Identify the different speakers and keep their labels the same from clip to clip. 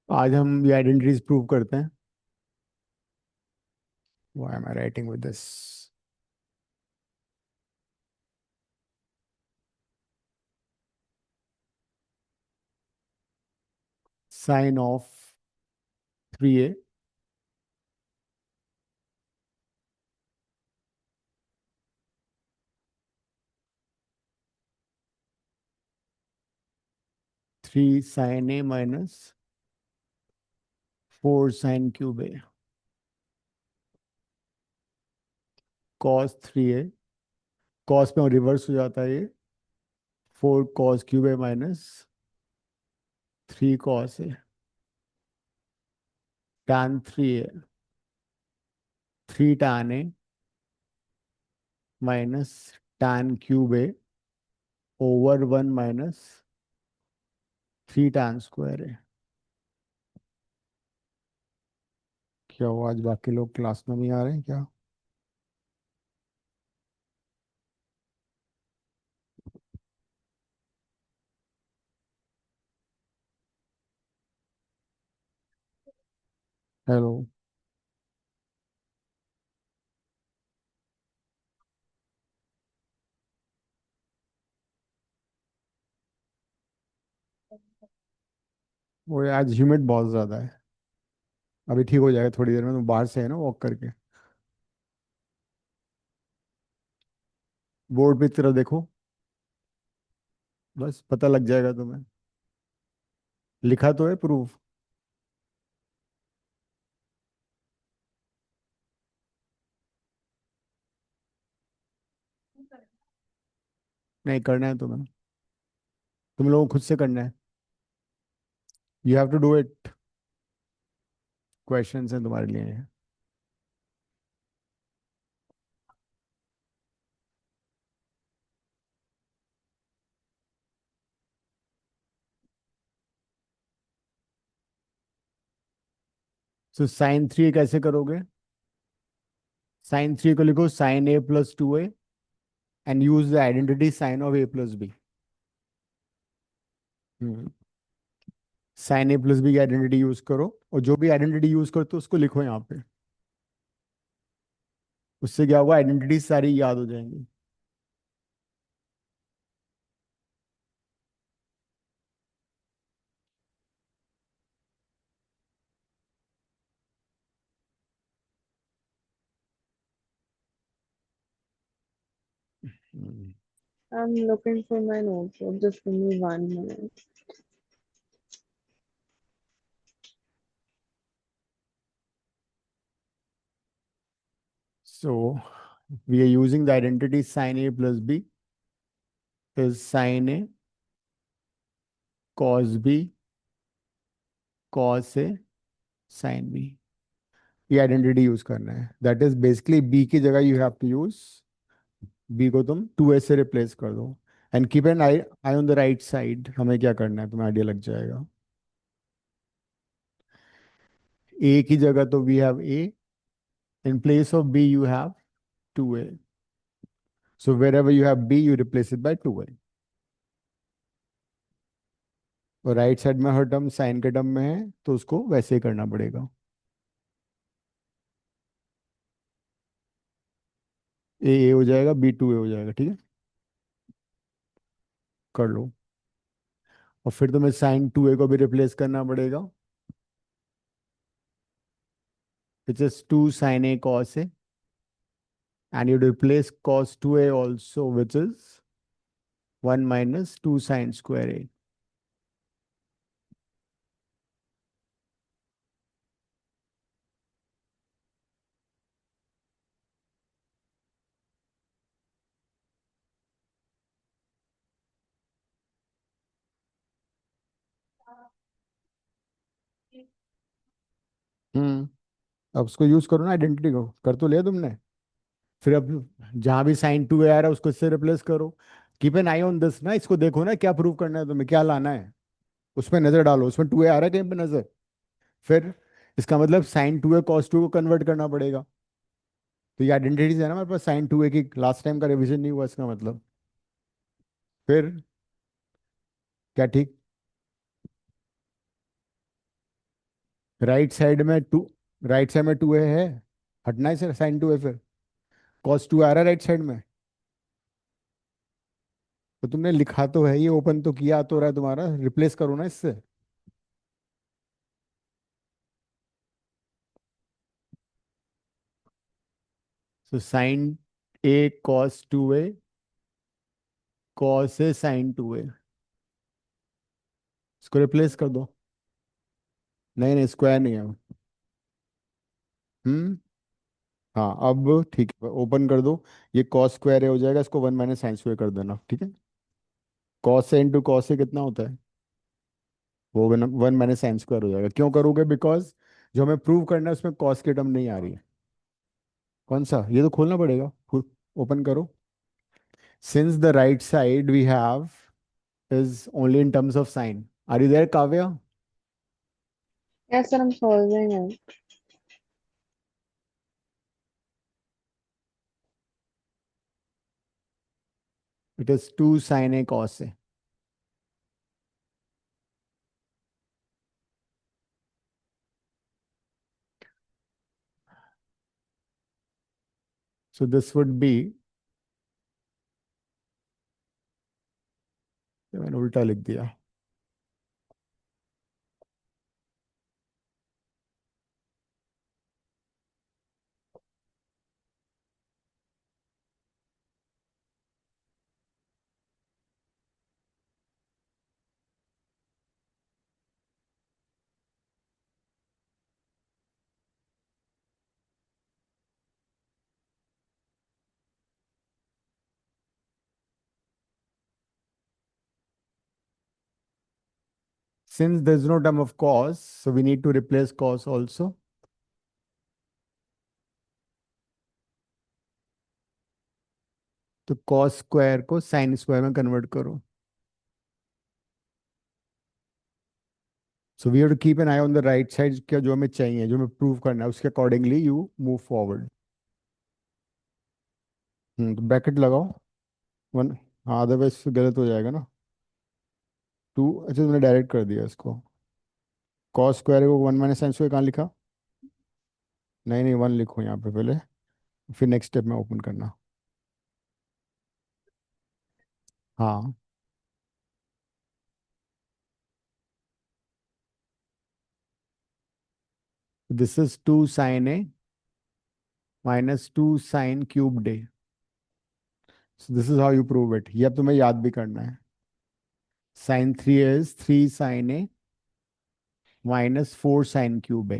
Speaker 1: आज हम ये आइडेंटिटीज प्रूव करते हैं. Why am I writing with this? Sine of 3a 3 sin a minus 4 sin cube a cos 3a. Cos में reverse हो जाता है ये. 4 cos cube a minus 3 cos a. tan 3a 3 tan a minus tan cube a over 1 minus 3 tan square a. क्या हुआ, आज बाकी लोग क्लास में नहीं आ रहे हैं क्या? हेलो. वो आज ह्यूमिड बहुत ज्यादा है. अभी ठीक हो जाएगा थोड़ी देर में, तुम बाहर से है ना वॉक करके. बोर्ड पे तरफ देखो. बस पता लग जाएगा तुम्हें. लिखा तो है प्रूफ. नहीं करना है तुम्हें. तुम लोगों को खुद से करना है. You have to do it. Questions हैं तुम्हारे लिए. सो sin 3 कैसे करोगे? sin 3 को लिखो sin a+2a and use the identity sin of a+b. sin a+b की आइडेंटिटी यूज करो, और जो भी आइडेंटिटी यूज करते हो उसको लिखो यहाँ पे. उससे क्या होगा, आइडेंटिटी सारी याद हो जाएंगी.
Speaker 2: I'm looking for my notebook. Just give me 1 minute.
Speaker 1: So we are using the identity sin a plus b is sin a cos b cos a sin b. ये आइडेंटिटी यूज करना है. That is basically B की जगह you have to use. B को तुम 2a से replace कर दो. And keep an eye eye on the right side. हमें क्या करना है तुम्हें आइडिया लग जाएगा. ए की जगह तो we have A. In place of B you have 2a. So wherever you have B you replace it by 2a. और राइट साइड में हर टर्म साइन के टर्म में है तो उसको वैसे ही करना पड़ेगा. ए हो जाएगा, B 2a हो जाएगा. ठीक है, कर लो. और फिर तुम्हें sin 2a को भी रिप्लेस करना पड़ेगा. Which is 2 sin a cos a. And you replace cos 2a also which is 1 - 2 sin square a. अब उसको यूज करो ना, आइडेंटिटी को कर तो लिया तुमने. फिर अब जहां भी sin 2a आ रहा है उसको इससे रिप्लेस करो. Keep an I on this ना, इसको देखो ना क्या प्रूव करना है तुम्हें, क्या लाना है. उसमें नजर डालो, उसमें 2a आ रहा है कहीं पे नजर. फिर इसका मतलब sin 2a cos 2 को कन्वर्ट करना पड़ेगा. तो ये आइडेंटिटीज है ना हमारे पास sin 2a की. लास्ट टाइम का रिवीजन नहीं हुआ इसका मतलब. फिर, क्या ठीक? राइट साइड में टू, राइट साइड में टू ए है, हटना है सर साइन टू ए फिर। कॉस टू आ रहा है राइट साइड में, तो तुमने लिखा तो है, ये ओपन तो किया तो रहा है तुम्हारा, रिप्लेस करो ना इससे। तो sign A cos two A, cos A sine two ए, इसको रिप्लेस कर दो। नहीं नहीं, स्क्वायर नहीं है वो। हम्म। हाँ अब ठीक है, ओपन कर दो। ये कॉस स्क्वायर हो जाएगा, इसको वन माइनस साइन स्क्वायर कर देना, ठीक है। कॉस ए इंटू कॉस ए कितना होता है? वो one one minus sine square हो जाएगा। क्यों करोगे? बिकॉज जो हमें प्रूव करना है उसमें कॉस की टर्म नहीं आ रही है। कौन सा? ये तो खोलना पड़ेगा। ओपन करो। Since the right side we have is only in terms of sign. Are you there, Kavya?
Speaker 2: Yes, sir, I'm solving it.
Speaker 1: It is 2 sin A cos A. So this would be, मैंने उल्टा लिख दिया। Since there is no term of cos, so we need to replace cos also. तो cos square को sin square में convert करो। So we have to keep an eye on the right side, क्या जो हमें चाहिए, जो हमें प्रूव करना है, उसके अकॉर्डिंगली यू मूव फॉरवर्ड। तो ब्रैकेट लगाओ। वन। हाँ, अदरवाइज गलत हो जाएगा ना। टू, अच्छा तुमने डायरेक्ट कर दिया इसको। कॉस स्क्वायर को वन माइनस साइन स्क्वायर कहाँ लिखा? नहीं नहीं, वन लिखो यहाँ पे पहले, फिर नेक्स्ट स्टेप में ओपन करना। हाँ। This is 2 sin A minus 2 sin cubed A. So this is how you prove it. ये अब तुम्हें याद भी करना है। Sin 3A is 3 sin A minus 4 sin cube A.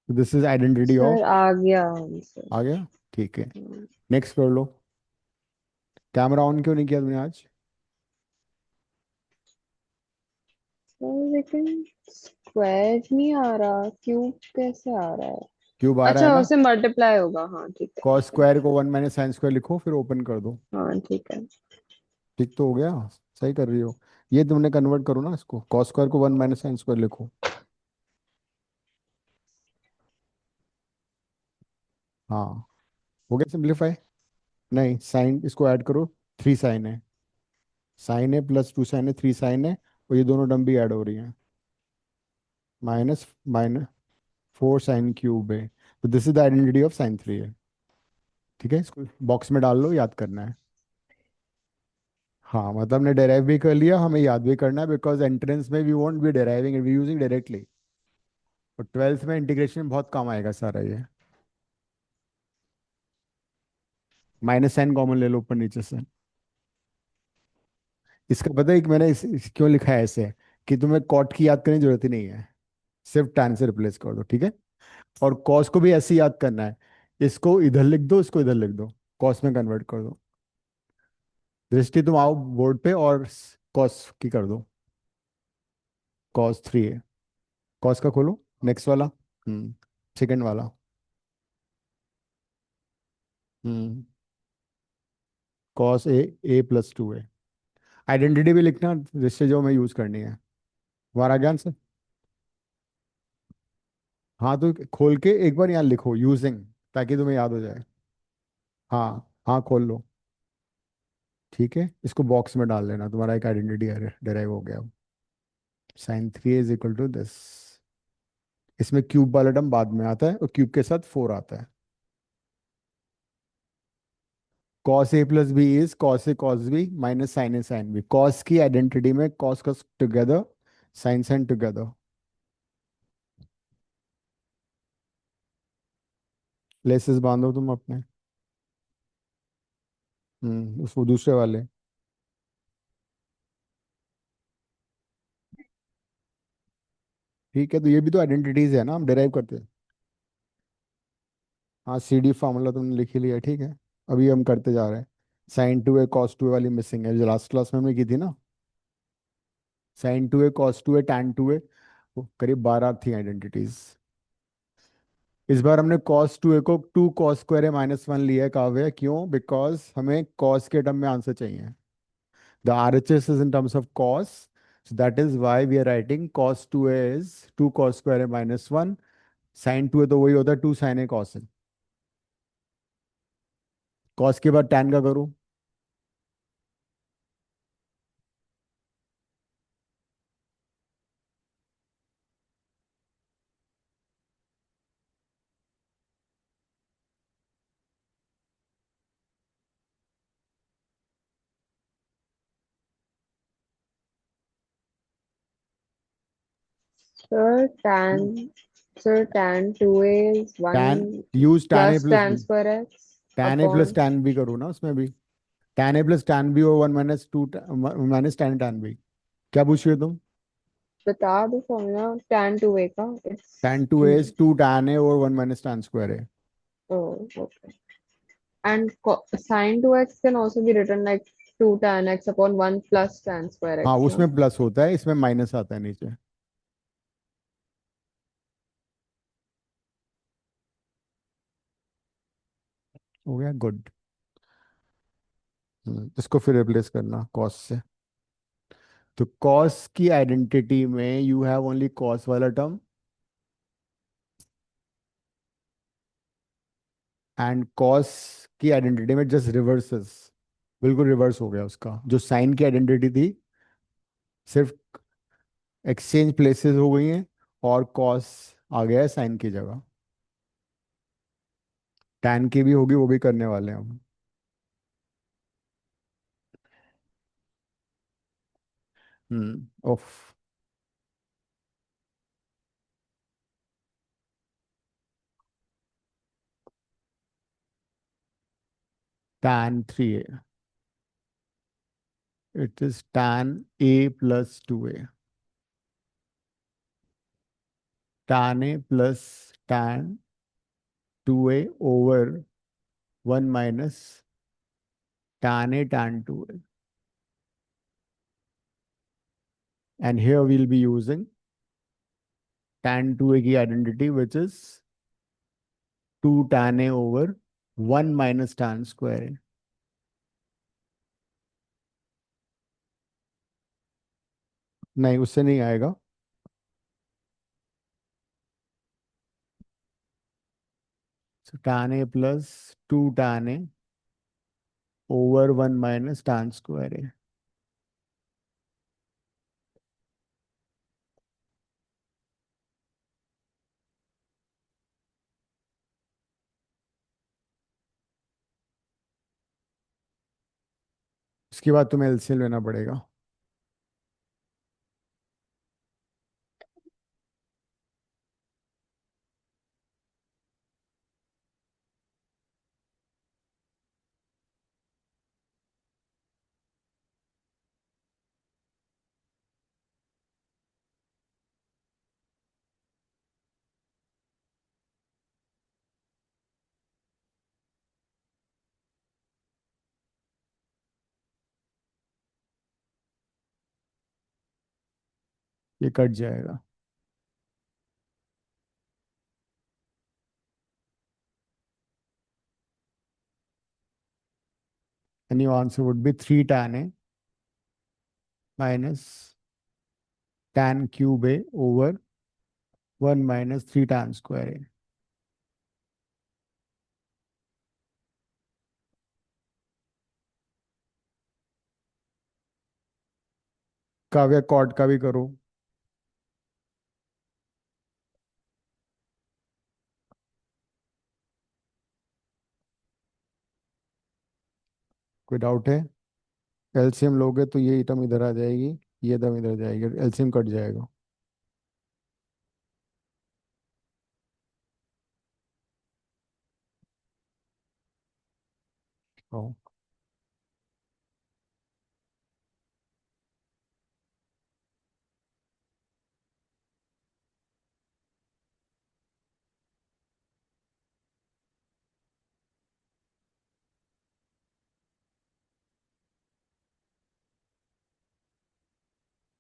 Speaker 1: So this is identity of,
Speaker 2: sir आ गया आंसर।
Speaker 1: आ गया? ठीक है, नेक्स्ट कर लो। कैमरा ऑन क्यों नहीं किया तुमने आज?
Speaker 2: सर लेकिन स्क्वायर नहीं आ रहा, क्यूब कैसे आ रहा है?
Speaker 1: क्यूब आ रहा है
Speaker 2: अच्छा,
Speaker 1: ना।
Speaker 2: उसे मल्टीप्लाई होगा, हाँ ठीक है
Speaker 1: कॉस
Speaker 2: ठीक है।
Speaker 1: स्क्वायर को वन माइनस साइन स्क्वायर लिखो, फिर ओपन कर दो।
Speaker 2: हाँ ठीक है।
Speaker 1: ठीक तो हो गया? सही कर रही हो। ये तुमने कन्वर्ट करो ना इसको, कॉस स्क्वायर को वन माइनस साइन स्क्वायर लिखो। हाँ, हो गया सिंप्लीफाई। नहीं, साइन इसको ऐड करो। 3 साइन है, साइन है प्लस 2 साइन है, 3 साइन है, और ये दोनों टर्म भी ऐड हो रही हैं। माइनस माइनस 4 साइन क्यूब है। तो this is the identity of sine 3 है। ठीक है, इसको बॉक्स में डाल लो, याद करना है। हाँ, मतलब हमने डेराइव भी कर लिया, हमें याद भी करना है, बिकॉज एंट्रेंस में we won't be deriving, we using directly. और ट्वेल्थ में इंटीग्रेशन में बहुत काम आएगा सारा ये। माइनस साइन कॉमन ले लो ऊपर नीचे से। इसका पता है कि मैंने क्यों लिखा है ऐसे, कि तुम्हें कॉट की याद करने की जरूरत ही नहीं है, सिर्फ tan से रिप्लेस कर दो, ठीक है। और कॉस को भी ऐसे ही याद करना है, इसको इधर लिख दो, इसको इधर लिख दो, कॉस में कन्वर्ट कर दो। दृष्टि तुम आओ बोर्ड पे और कॉस की कर दो। कॉस 3 है, कॉस का खोलो, नेक्स्ट वाला। सेकंड वाला। हम्म। कॉस ए, ए प्लस 2 है। आइडेंटिटी भी लिखना, दृष्टि जो हमें यूज करनी है। तुम्हारा ज्ञान से। हाँ तो खोल के एक बार यहाँ लिखो यूजिंग, ताकि तुम्हें याद हो जाए। हाँ हाँ, खोल लो। ठीक है, इसको बॉक्स में डाल लेना, तुम्हारा एक आइडेंटिटी डेराइव हो गया। Sine three is equal to this. इसमें क्यूब वाला टर्म बाद में आता है और क्यूब के साथ फोर आता है। Cos A plus B is cos A cos B minus sine A sine B. Cos की आइडेंटिटी में cos cos together, sine sine together. Laces बांधो तुम अपने। उसको दूसरे वाले। ठीक है, तो ये भी तो आइडेंटिटीज है ना, हम डिराइव करते हैं। हाँ, सी डी फार्मूला तुमने लिख ही लिया, ठीक है। अभी हम करते जा रहे हैं। Sign two A cos two ए वाली मिसिंग है, जो लास्ट क्लास में हमने की थी ना। Sine two A cos two A tan two A, करीब 12 थी आइडेंटिटीज। इस बार हमने कॉस टू ए को two cos square A minus one लिया है काव्य, क्यों? बिकॉज हमें कॉस के टर्म में आंसर चाहिए। The RHS is in terms of cos, so that is why we are writing cos 2a is 2 cos square a minus 1। sin 2a तो वही होता है 2 sin a cos a। cos के बाद tan का करूँ।
Speaker 2: Sir, tan 2a is
Speaker 1: tan
Speaker 2: 1
Speaker 1: use tan a
Speaker 2: plus
Speaker 1: plus
Speaker 2: tan
Speaker 1: b।
Speaker 2: square x
Speaker 1: tan a plus
Speaker 2: upon.
Speaker 1: tan b करूँ ना उसमें भी। tan a plus tan b और 1 minus 2 minus tan b। क्या पूछ रहे हो तुम?
Speaker 2: बता दो फॉर्मूला tan 2a का। It's
Speaker 1: tan 2a
Speaker 2: 2.
Speaker 1: is 2 tan a और 1 minus tan square a।
Speaker 2: Oh, okay. And sin 2x can also be written like 2 tan x upon 1 plus tan square
Speaker 1: हाँ,
Speaker 2: x, no?
Speaker 1: उसमें plus होता है, इसमें minus आता है नीचे। हो गया, गुड। इसको फिर रिप्लेस करना कॉस से। तो कॉस की आइडेंटिटी में यू हैव ओनली कॉस वाला टर्म, एंड कॉस की आइडेंटिटी में जस्ट रिवर्सेस। बिल्कुल रिवर्स हो गया उसका, जो साइन की आइडेंटिटी थी सिर्फ एक्सचेंज प्लेसेस हो गई हैं, और कॉस आ गया है साइन की जगह। टैन की भी होगी, वो भी करने वाले हैं हम। Of tan 3a, it is tan a plus 2a। tan a plus tan 2a over 1 minus tan a tan 2a। And here we'll be using tan 2a की identity, which is 2 tan a over 1 minus tan square a। नहीं, उससे नहीं आएगा। So tan a plus 2 tan a over 1 minus tan square a। इसके बाद तुम्हें LCM लेना पड़ेगा। ये कट जाएगा। And your answer would be 3 tan a minus tan cube a over 1 minus 3 tan square a। Kavya cot का भी करो। कोई डाउट है? एलसीएम लोगे तो ये टर्म इधर आ जाएगी, ये टर्म इधर जाएगी, एलसीएम कट जाएगा।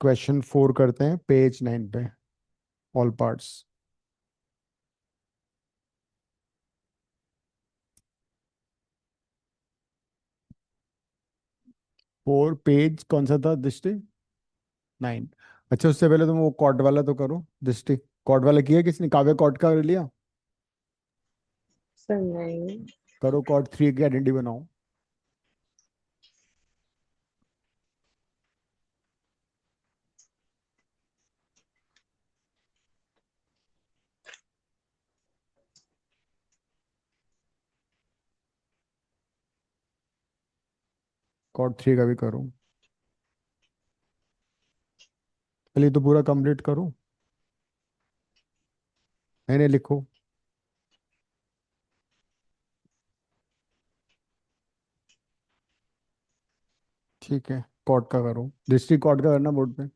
Speaker 1: क्वेश्चन 4 करते हैं, पेज 9 पे, ऑल पार्ट्स। 4 पेज कौन सा था दृष्टि? 9। अच्छा, उससे पहले तुम वो कॉर्ड वाला तो करो दृष्टि। कॉर्ड वाला किया किसने? काव्य कॉर्ड का कर लिया?
Speaker 2: सर नहीं।
Speaker 1: करो, कॉर्ड 3 की आइडेंटिटी बनाओ। कॉर्ड 3 का भी करो। पहले तो पूरा कंप्लीट करो। नहीं नहीं, लिखो। ठीक है, कॉर्ड का करो दृष्टि, कॉर्ड का करना बोर्ड पे।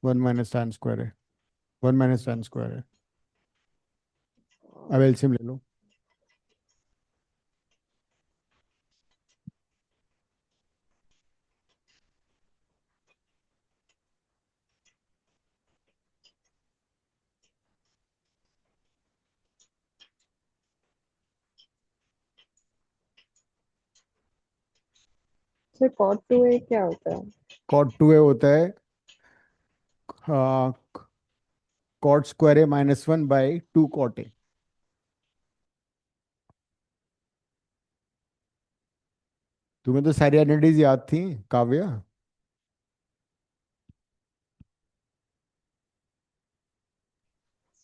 Speaker 1: 1 - tan² है। 1 - tan² है। अब एलसीएम ले लो।
Speaker 2: सर कॉट टू ए क्या होता है?
Speaker 1: कॉट 2a होता है cot² - 1/2 cot a। तुम्हें तो सारी आइडेंटिटीज याद थी काव्या।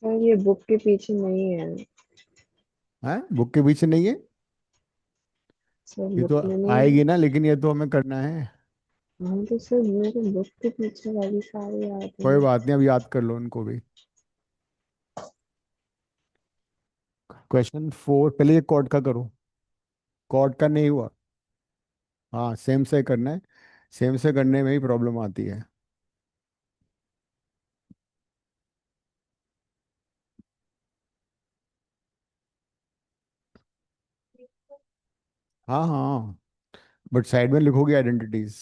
Speaker 2: सर ये बुक के पीछे नहीं है।
Speaker 1: हैं, बुक के पीछे नहीं है?
Speaker 2: सर
Speaker 1: ये
Speaker 2: बुक
Speaker 1: तो
Speaker 2: में नहीं है।
Speaker 1: आएगी ना, लेकिन ये तो हमें करना है।
Speaker 2: हाँ तो सर मेरे बुक के पीछे वाली सारी याद
Speaker 1: कोई
Speaker 2: है।
Speaker 1: बात नहीं, अब याद कर लो उनको भी। क्वेश्चन 4 पहले ये कॉर्ड का करो। कॉर्ड का नहीं हुआ? हाँ, सेम से करना है। सेम से करने में ही प्रॉब्लम आती है। हाँ हाँ, बट साइड में लिखोगे आइडेंटिटीज।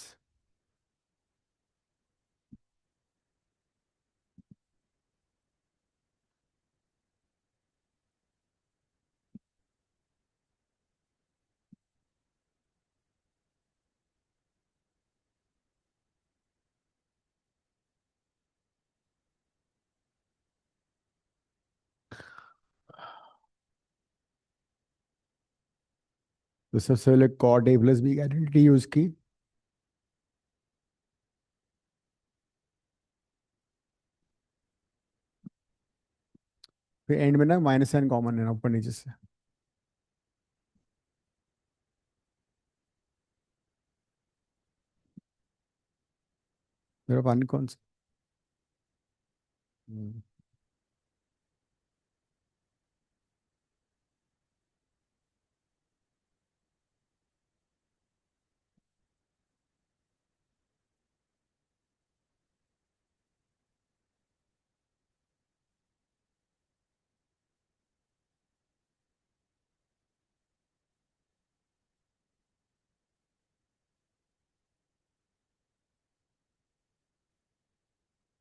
Speaker 1: तो सबसे पहले cot a+b की आइडेंटिटी यूज की। फिर एंड में ना माइनस साइन कॉमन है ना ऊपर नीचे से। मेरा पानी कौन सा? हम्म।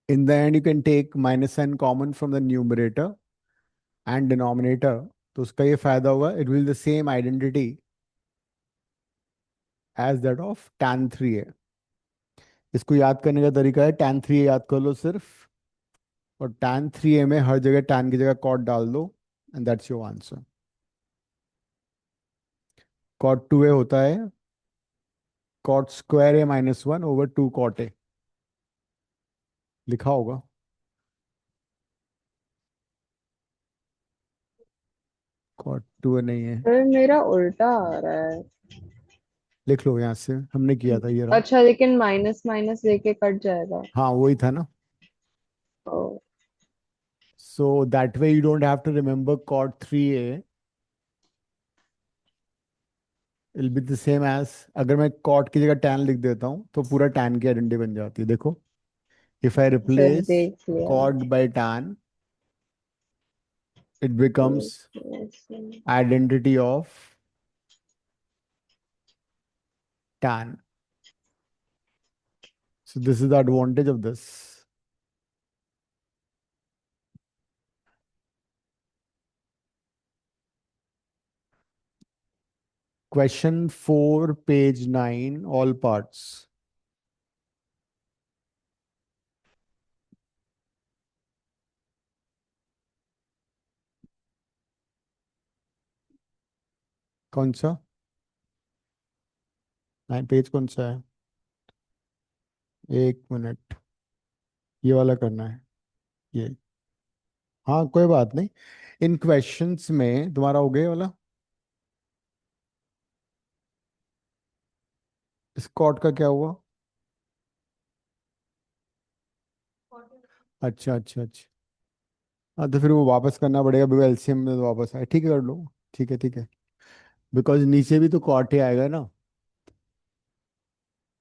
Speaker 1: In the end, you can take minus sign common from the numerator and denominator। तो उसका ये फायदा होगा, it will the same identity as that of tan 3a। इसको याद करने का तरीका है, tan 3a याद कर लो सिर्फ, और tan 3a में हर जगह tan की जगह cot डाल दो, and that's your answer. cot 2a होता है cot²a - 1/2 cot a। लिखा होगा। कॉट टू नहीं है।
Speaker 2: फिर मेरा उल्टा आ रहा है।
Speaker 1: लिख लो यहाँ से, हमने किया था ये रहा।
Speaker 2: अच्छा, लेकिन माइनस माइनस लेके कट जाएगा।
Speaker 1: हाँ वही था ना।
Speaker 2: Oh,
Speaker 1: so that way you don't have to remember cot three A, will be the same as, अगर मैं कॉट की जगह टैन लिख देता हूँ तो पूरा टैन की आइडेंटिटी बन जाती है, देखो। इफ आई
Speaker 2: फिर
Speaker 1: रिप्लेस
Speaker 2: देख लिया।
Speaker 1: Caught by tan, it becomes identity of tan. So this is the advantage of this. Question 4, page 9, all parts. कौन सा? 9 पेज कौन सा है? एक मिनट, ये वाला करना है, ये। हाँ कोई बात नहीं। इन क्वेश्चंस में तुम्हारा हो गया ये वाला। इस कॉट का क्या हुआ? अच्छा अच्छा अच्छा। हाँ तो फिर वो वापस करना पड़ेगा, बिकॉज एलसीएम में तो वापस आए, ठीक है कर लो। ठीक है ठीक है। बिकॉज नीचे भी तो कॉट ही आएगा ना,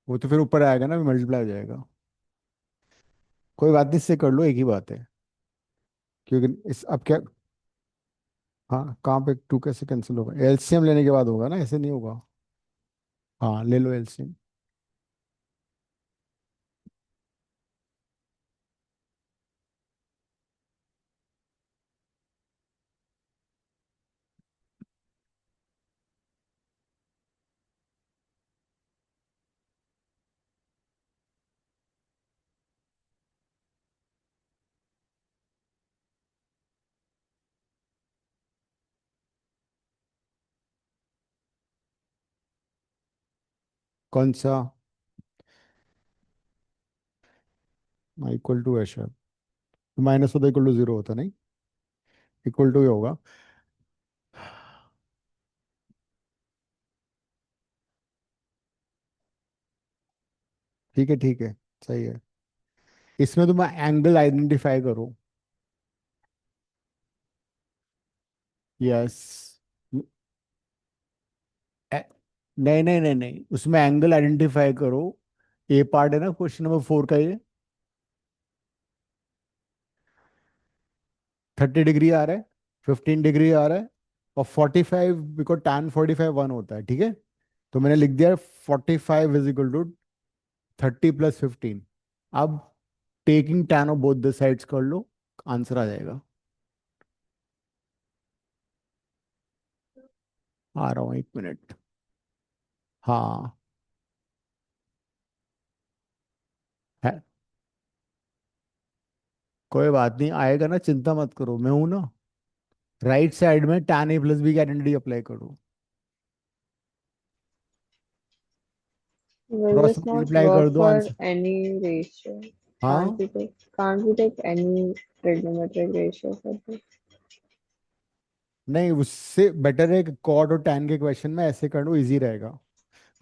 Speaker 1: वो तो फिर ऊपर आएगा ना, मल्टीप्लाई हो जाएगा। कोई बात नहीं, इससे कर लो, एक ही बात है। क्योंकि इस अब क्या, हाँ कहाँ पे टू कैसे कैंसिल होगा? एलसीएम लेने के बाद होगा ना, ऐसे नहीं होगा। हाँ ले लो एलसीएम। कौन सा? इक्वल टू है शायद। माइनस होता इक्वल टू जीरो होता नहीं, इक्वल टू ही होगा। ठीक है सही है। इसमें तुम एंगल आइडेंटिफाई करो। यस। नहीं नहीं नहीं नहीं, उसमें एंगल आइडेंटिफाई करो। ए पार्ट है ना क्वेश्चन नंबर 4 का, ये 30 डिग्री आ रहा है, 15 डिग्री आ रहा है, और 45, बिकॉज tan 45 1 होता है, ठीक है। तो मैंने लिख दिया 45 इज इक्वल टू 30 + 15। अब taking tan of both the sides कर लो, आंसर आ जाएगा। आ रहा हूँ, एक मिनट। हाँ है। कोई बात नहीं, आएगा ना, चिंता मत करो, मैं हूं ना। राइट साइड में tan a + b की आइडेंटिटी अप्लाई करो।
Speaker 2: will
Speaker 1: cross
Speaker 2: this not
Speaker 1: multiply कर
Speaker 2: work
Speaker 1: दो,
Speaker 2: for
Speaker 1: answer.
Speaker 2: any ratio? Can't
Speaker 1: हाँ
Speaker 2: we take can't we take any trigonometric ratio for this?
Speaker 1: नहीं, उससे बेटर है कि कॉट और tan के क्वेश्चन में ऐसे कर लो, इजी रहेगा।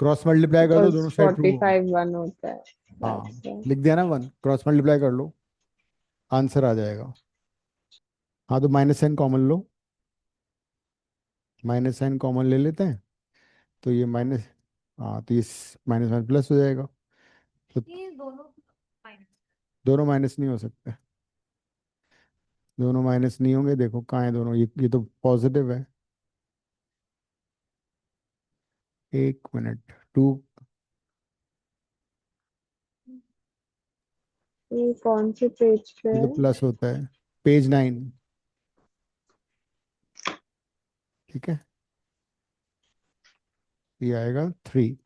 Speaker 1: क्रॉस मल्टीप्लाई कर दो, दोनों
Speaker 2: Because
Speaker 1: साइड प्रूव होगा।
Speaker 2: 45 1 होता है, that's
Speaker 1: हाँ
Speaker 2: why.
Speaker 1: लिख दिया ना 1, क्रॉस मल्टीप्लाई कर लो, आंसर आ जाएगा। हाँ तो माइनस साइन कॉमन लो, माइनस साइन कॉमन ले लेते हैं। तो ये माइनस, हाँ तो ये माइनस माइनस प्लस हो जाएगा। तो दोनों माइनस नहीं हो सकते, दोनों माइनस नहीं होंगे, देखो कहाँ है दोनों, ये तो पॉजिटिव है। एक मिनट, टू,
Speaker 2: ये कौन से पेज पे
Speaker 1: ये तो
Speaker 2: है?
Speaker 1: प्लस होता है, पेज 9। ठीक है, ये आएगा 3।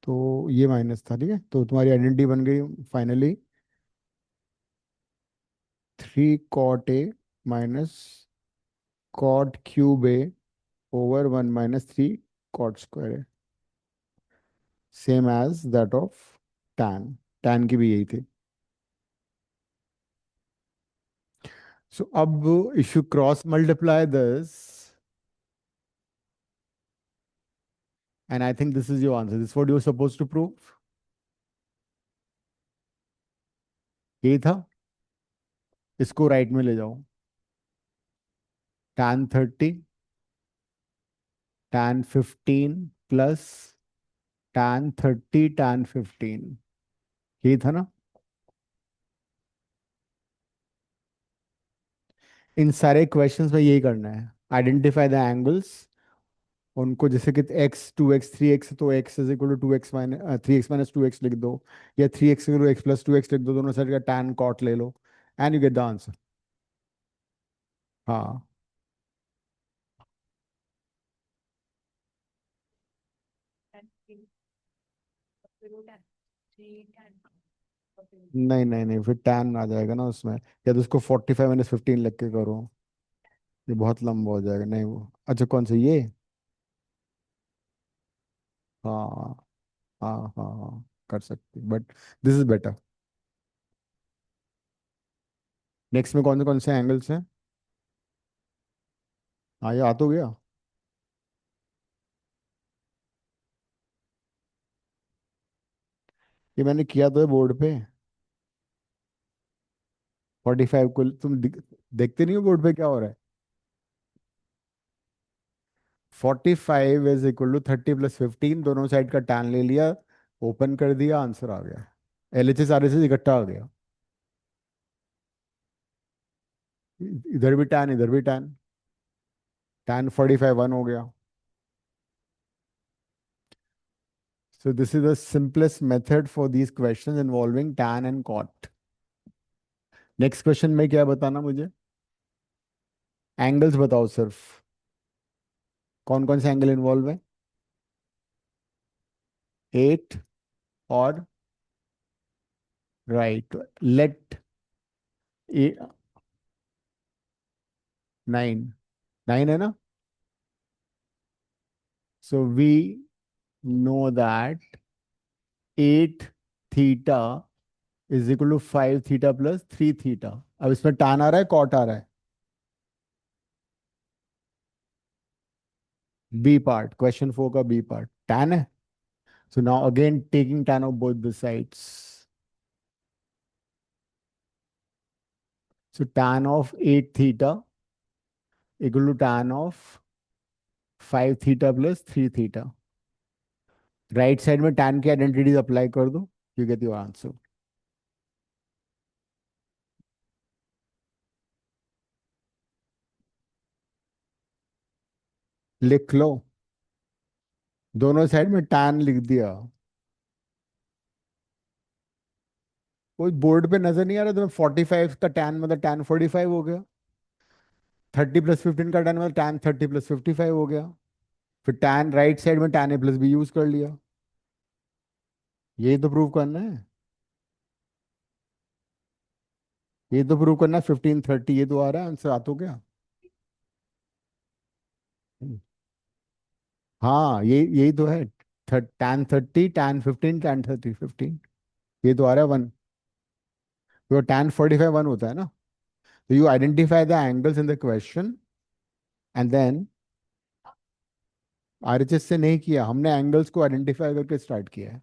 Speaker 1: तो ये माइनस था, ठीक है, तो तुम्हारी आइडेंटिटी बन गई finally. 3 cot A - cot cube A/1 - 3 cot square है, same as that of tan। tan की भी यही थी। So अब if you cross multiply this, and I think this is your answer. This is what you were supposed to prove. ये था. इसको right में ले जाओ. tan 30 tan 15 plus tan 30 tan 15. ये था ना. इन सारे क्वेश्चंस में यही करना है. Identify the angles. उनको जैसे कि x 2x 3x, तो x is equal to 3x - 2x लिख दो, या 3x x+2x लिख दो. दोनों साइड का tan cot ले लो, and you get the answer. हाँ. नहीं नहीं नहीं, फिर tan आ जाएगा ना उसमें. या तो उसको 45 - 15 लिख के करो. ये बहुत लंबा हो जाएगा. नहीं वो अच्छा, कौन सा ये. हाँ हाँ हाँ हाँ, कर सकते, but this is better. Next में कौन से एंगल्स हैं. हाँ, ये आ तो गया. ये मैंने किया तो है बोर्ड पे. 45 को तुम देखते नहीं हो बोर्ड पे क्या हो रहा है. 45 = 30 + 15, दोनों साइड का tan ले लिया, ओपन कर दिया, आंसर आ गया. LHS RHS इकट्ठा आ गया. इधर भी tan, इधर भी tan. tan 45 1 हो गया. So this is the simplest method for these questions involving tan and cot. Next question में क्या बताना मुझे. एंगल्स बताओ सिर्फ. कौन कौन से एंगल इन्वॉल्व है. 8 और राइट. लेट 9. 9 है ना. So we know that 8 theta is equal to 5 theta plus 3 theta. अब इसमें tan आ रहा है, कॉट आ रहा है. बी पार्ट, क्वेश्चन 4 का बी पार्ट tan है. So now again taking tan of both the sides. So tan of 8 theta equal to tan of 5 theta plus 3 theta. Right side में tan की identities apply कर दो, you get your answer. लिख लो. दोनों side में tan लिख दिया. कोई बोर्ड पे नजर नहीं आ रहा तुम्हें. 45 का tan मतलब tan 45 हो गया. 30 + 15 का tan मतलब tan 30 + 55 हो गया. फिर tan राइट साइड में tan A + B यूज कर लिया. यही तो प्रूव करना है. ये तो प्रूव करना है. 15 30 ये तो आ रहा है आंसर. आ तो गया. हाँ, ये यही तो है. tan 30 tan 15 tan 30 15. ये तो आ रहा है 1. तो tan 45 1 होता है ना. तो you identify the angles in the question, and then RHS से नहीं किया हमने, एंगल्स को आइडेंटिफाई करके स्टार्ट किया है.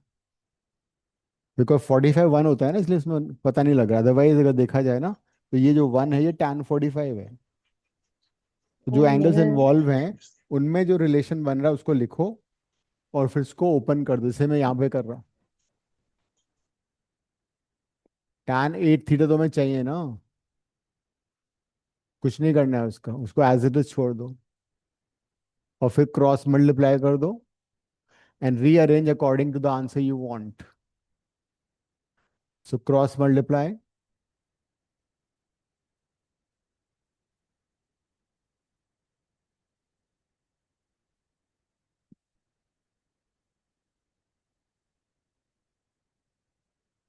Speaker 1: बिकॉज 45 1 होता है ना, इसलिए इसमें पता नहीं लग रहा. अदरवाइज अगर देखा जाए ना, तो ये जो 1 है ये tan 45 है. तो जो
Speaker 2: और
Speaker 1: एंगल्स
Speaker 2: मेरे
Speaker 1: इन्वॉल्व हैं उनमें जो रिलेशन बन रहा है उसको लिखो, और फिर इसको ओपन कर दो, जैसे मैं यहाँ पे कर रहा हूँ. tan 8 थीटा तो हमें चाहिए ना. कुछ नहीं करना है उसका, उसको एज इट इज छोड़ दो, और फिर क्रॉस मल्टीप्लाई कर दो, and rearrange according to the answer you want. So cross multiply.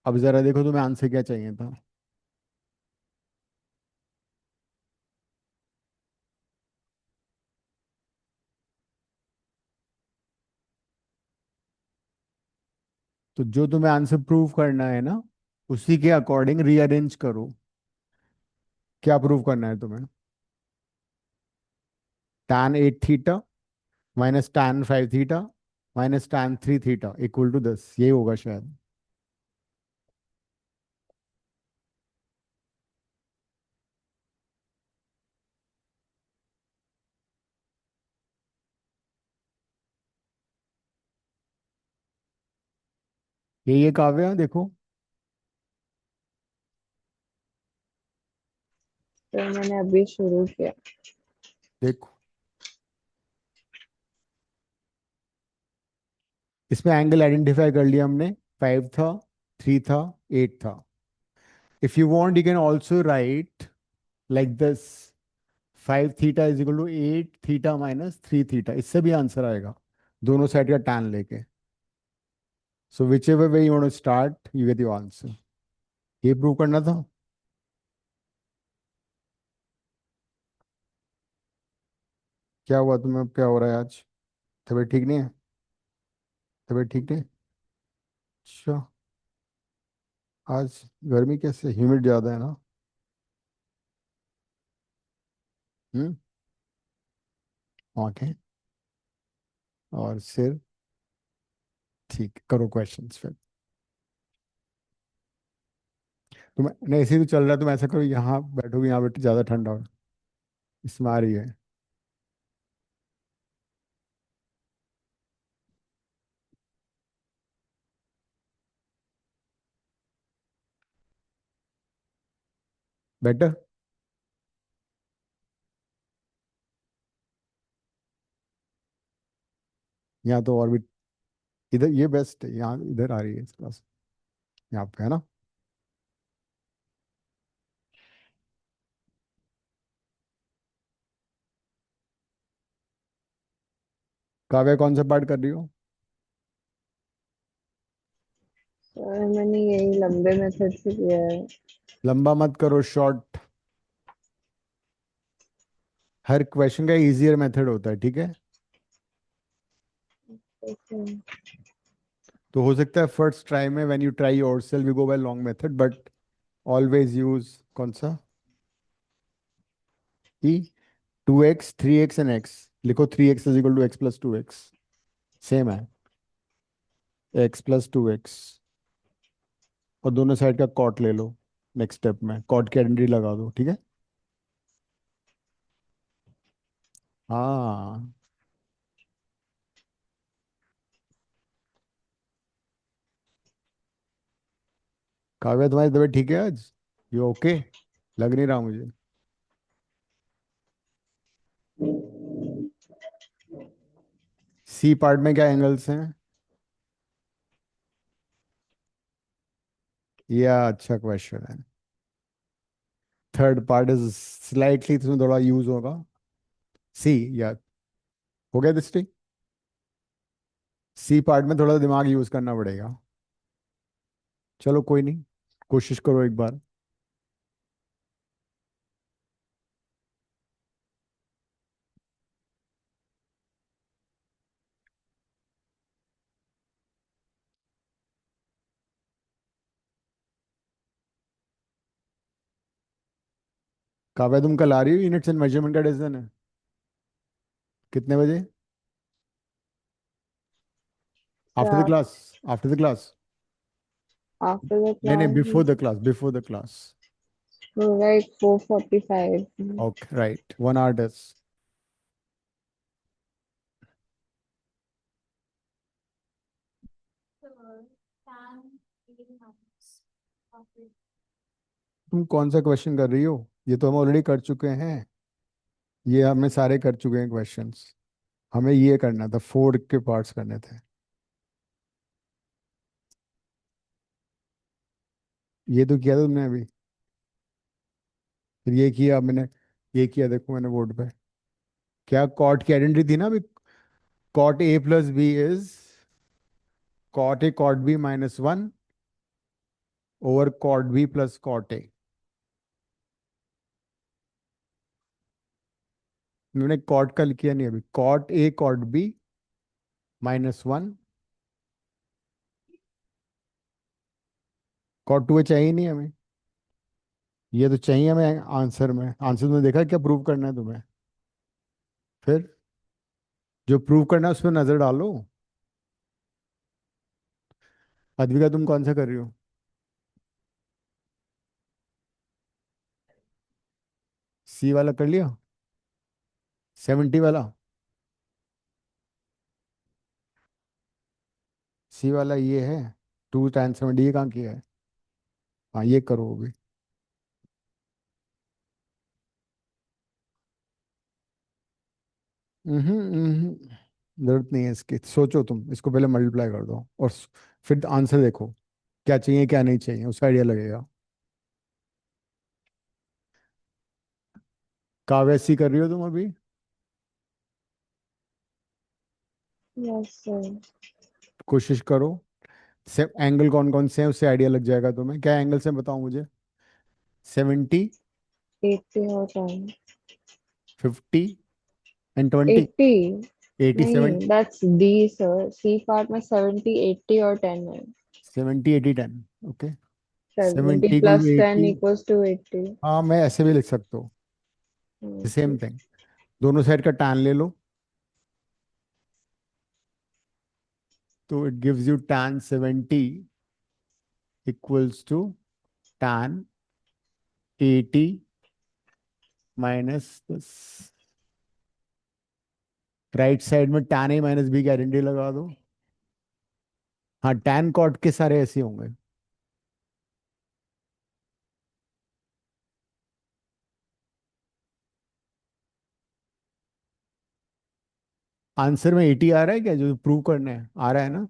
Speaker 1: अब जरा देखो तुम्हें आंसर क्या चाहिए था. तो जो तुम्हें आंसर प्रूव करना है ना, उसी के अकॉर्डिंग रीअरेंज करो. क्या प्रूव करना है तुम्हें? tan 8 theta minus tan 5 theta minus tan 3 theta equal to 10, यही होगा शायद। ये काव्य देखो।
Speaker 2: तो मैंने अभी शुरू किया।
Speaker 1: देखो इसमें एंगल आइडेंटिफाई कर लिया हमने। 5 था, 3 था, 8 था। If you want you can also write like this, 5 theta is equal to 8 theta minus 3 theta, इससे भी आंसर आएगा दोनों साइड का टैन लेके। So whichever way you want to start you get your answer. ये prove करना था। क्या हुआ तुम्हें, अब क्या हो रहा है आज? तबीयत ठीक नहीं है? तबीयत ठीक नहीं? अच्छा। आज गर्मी कैसे, ह्यूमिड ज्यादा है ना? हम्म। आंखें और सिर। ठीक, करो क्वेश्चंस फिर। तुम नहीं, ऐसे ही तो चल रहा है, तुम ऐसा करो, यहाँ बैठोगे, यहाँ बैठ ज्यादा ठंडा हो। इसमें आ रही है। बेटर। यहाँ तो और भी, इधर ये बेस्ट है, यहाँ इधर आ रही है इस क्लास, यहाँ पे है ना। काव्या कौन सा पार्ट कर रही हो?
Speaker 2: सर मैंने यही लंबे मेथड से किया है।
Speaker 1: लंबा मत करो, शॉर्ट। हर क्वेश्चन का इजियर मेथड होता है, ठीक है।
Speaker 2: ओके।
Speaker 1: तो हो सकता है फर्स्ट ट्राई में when you try yourself you go by long method, but always use कौन सा, ई। 2x 3x and x। लिखो 3x is equal to x plus 2x। Same है, x प्लस 2x। और दोनों साइड का कॉट ले लो। नेक्स्ट स्टेप में कॉट की आइडेंटिटी लगा दो, ठीक है। हाँ। काव्या तुम्हारी तबीयत ठीक है आज? You okay? लग नहीं रहा मुझे। सी पार्ट में क्या एंगल्स हैं? ये अच्छा क्वेश्चन है। थर्ड पार्ट इज स्लाइटली, इसमें थोड़ा यूज होगा। सी, या हो गया दृष्टि। सी पार्ट में थोड़ा दिमाग यूज करना पड़ेगा। चलो कोई नहीं, कोशिश करो एक बार। काव्या तुम कल आ रही हो, यूनिट्स एंड मेजरमेंट का डिसीजन है? कितने बजे? आफ्टर द
Speaker 2: क्या?
Speaker 1: Class? After the class?
Speaker 2: After the
Speaker 1: नहीं नहीं,
Speaker 2: class?
Speaker 1: Before the class, before the class.
Speaker 2: Like 4:45।
Speaker 1: Okay right, 1 hour test. तुम कौन सा क्वेश्चन कर रही हो? ये तो हम ऑलरेडी कर चुके हैं। ये हमने सारे कर चुके हैं क्वेश्चंस। हमें ये करना था, 4 के पार्ट्स करने थे। ये तो किया था तुमने अभी। फिर ये किया मैंने। ये किया देखो मैंने बोर्ड पे। क्या कॉट की आइडेंटिटी थी ना अभी? Cot A plus B is cot A cot B minus 1 over cot B plus cot A. मैंने कॉट का किया नहीं अभी, cot A cot B -1। Cot two A चाहिए नहीं हमें। ये तो चाहिए हमें आंसर में। आंसर में देखा क्या प्रूव करना है तुम्हें? फिर जो प्रूव करना है उस पर नजर डालो। अद्विका तुम कौन सा कर रही हो? सी वाला कर लिया? 70 वाला? सी वाला ये है, 2 tan 70, ये कहाँ किया है? हाँ ये करो वो भी। जरूरत नहीं है इसकी, सोचो तुम, इसको पहले मल्टीप्लाई कर दो और फिर आंसर देखो क्या चाहिए क्या नहीं चाहिए, उसका आइडिया लगेगा। काव्या सी कर रही हो तुम अभी?
Speaker 2: Yes sir.
Speaker 1: कोशिश करो। से एंगल कौन कौन से हैं उससे आइडिया लग जाएगा तुम्हें। क्या एंगल से बताओ मुझे? 70,
Speaker 2: 80 और 10।
Speaker 1: 50 and 20?
Speaker 2: 80।
Speaker 1: 80,
Speaker 2: नहीं, that's D sir, C part में 70, 80 और 10 है।
Speaker 1: 70, 80, 10। ओके।
Speaker 2: 70
Speaker 1: 70 को
Speaker 2: प्लस
Speaker 1: भी
Speaker 2: 10
Speaker 1: 80।
Speaker 2: Equals to 80।
Speaker 1: हाँ मैं ऐसे भी लिख सकता हूँ, सेम
Speaker 2: ठीक।
Speaker 1: थिंग। दोनों साइड का tan ले लो, तो it gives you tan 70 equals to tan 80 -10। Right side में tan A - B की आइडेंटिटी लगा दो। हाँ tan cot के सारे ऐसे होंगे। आंसर में 80 आ रहा है क्या, जो प्रूव करना है आ रहा है ना?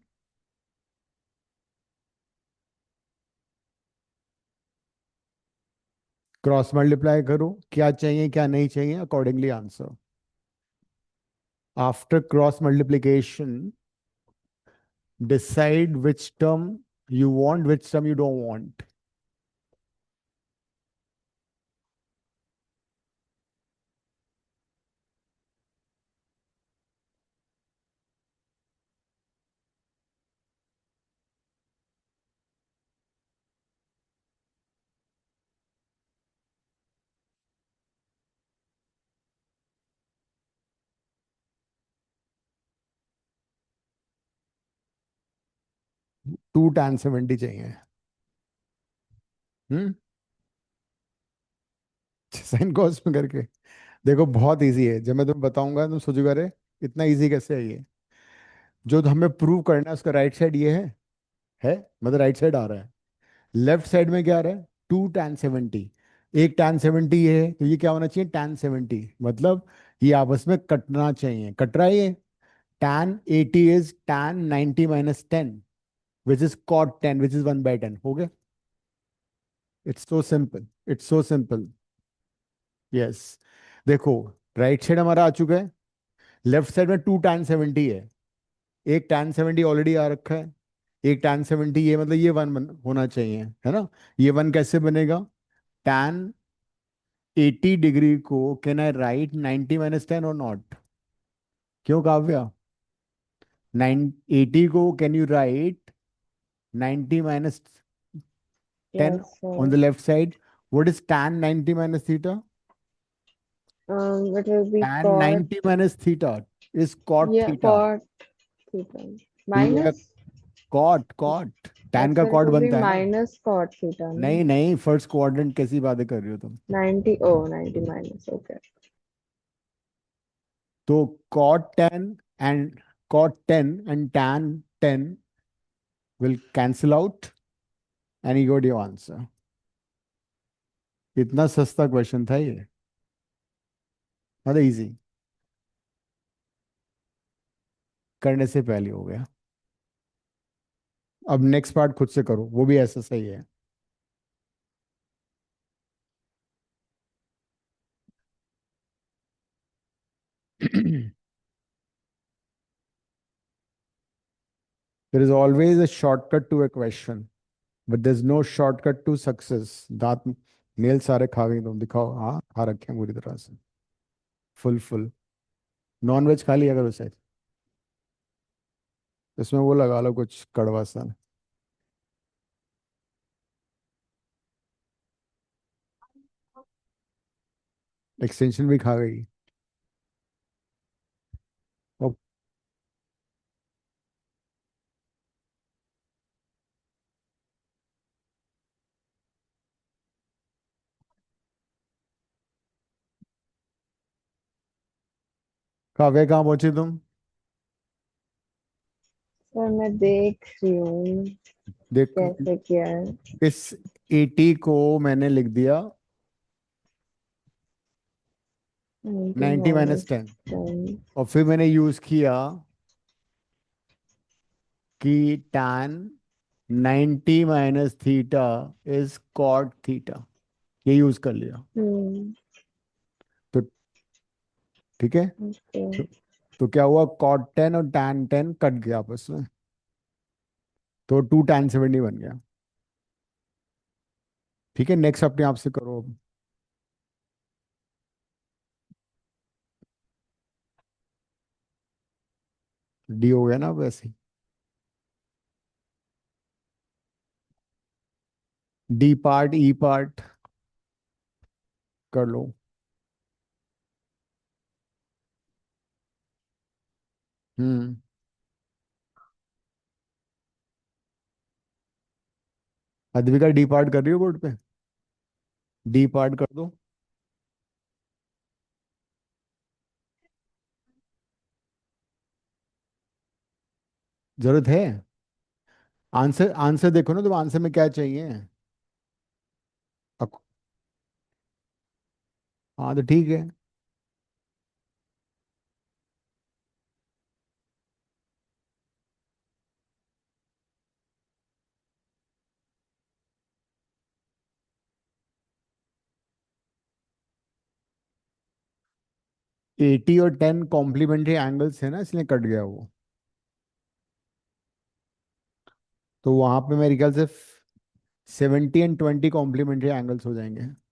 Speaker 1: क्रॉस मल्टीप्लाई करो, क्या चाहिए क्या नहीं चाहिए, accordingly answer. After cross multiplication decide which term you want, which term you don't want. 2 tan 70 चाहिए। हम्म। साइन कॉस में करके देखो, बहुत इजी है। जब मैं तुम्हें बताऊंगा तुम सोचोगे अरे इतना इजी कैसे है ये। जो हमें प्रूव करना है उसका राइट साइड ये है मतलब राइट साइड आ रहा है। लेफ्ट साइड में क्या आ रहा है? 2 tan 70। एक tan 70 ये है, तो ये क्या होना चाहिए? tan 70, मतलब ये आपस में कटना चाहिए। कट रहा है ये। tan 80 is tan 90 - 10, which is cot 10, which is 1/10। हो गया। It's so simple, it's so simple. Yes. देखो, राइट साइड हमारा आ चुका है। लेफ्ट साइड में 2 tan 70 है। एक tan 70 ऑलरेडी आ रखा है। एक tan 70 ये मतलब ये होना चाहिए, है ना? ये वन कैसे बनेगा? tan 80 डिग्री को कैन आई राइट 90 - 10 और नॉट? क्यों काव्या? 980 को can you write 90 - 10
Speaker 2: yes
Speaker 1: on the
Speaker 2: sir.
Speaker 1: Left side? What is tan 90 - theta?
Speaker 2: It will be
Speaker 1: tan
Speaker 2: cot.
Speaker 1: 90 - theta is cot
Speaker 2: या
Speaker 1: theta।
Speaker 2: कॉट थीटा
Speaker 1: तो ये है
Speaker 2: माइनस।
Speaker 1: कॉट tan का
Speaker 2: sir it
Speaker 1: cot
Speaker 2: will be
Speaker 1: बनता है ना।
Speaker 2: Minus cot theta ना।
Speaker 1: नहीं नहीं, फर्स्ट क्वाड्रेंट कैसी बातें कर रही हो तुम?
Speaker 2: 90, ओ 90 माइनस, ओके।
Speaker 1: तो and cot 10 and tan 10 will cancel out and you got your answer। इतना सस्ता क्वेश्चन था ये, मतलब इजी, करने से पहले हो गया। अब नेक्स्ट पार्ट खुद से करो, वो भी ऐसा सही है। There is always a shortcut to a question, but there's no shortcut to success। दांत नेल सारे खा गई तुम, दिखाओ। हाँ खा रखे हैं पूरी तरह से, फुल फुल। नॉन वेज खा लिया करो शायद, इसमें वो लगा लो कुछ कड़वा सा। एक्सटेंशन भी खा गई। अब काव्या कहाँ पहुंची तुम?
Speaker 2: सर मैं देख रही हूँ
Speaker 1: देख,
Speaker 2: कैसे किया है।
Speaker 1: इस 80 को मैंने लिख दिया
Speaker 2: 90
Speaker 1: 90 माइनस
Speaker 2: माइनस
Speaker 1: 10।
Speaker 2: 10।
Speaker 1: और फिर मैंने यूज किया कि tan 90 minus theta is cot theta. ये यूज कर लिया।
Speaker 2: हम्म।
Speaker 1: तो ठीक है।
Speaker 2: ओके।
Speaker 1: तो, तो क्या हुआ, कॉट 10 और tan 10 कट गया आपस में, तो 2 tan 70 बन गया। ठीक है, नेक्स्ट अपने आप से करो अब। डी हो गया ना वैसे ही। डी पार्ट ई पार्ट कर लो। हम्म। अद्विका डी पार्ट कर रही हो बोर्ड पे? डी पार्ट कर दो। जरूरत है? आंसर आंसर देखो ना, तुम आंसर में क्या चाहिए। अक- हाँ तो ठीक है। 80 और 10 कॉम्प्लीमेंट्री एंगल्स है ना, इसलिए कट गया वो। तो वहां पे मेरे ख्याल से 70 और 20 कॉम्प्लीमेंट्री एंगल्स हो जाएंगे।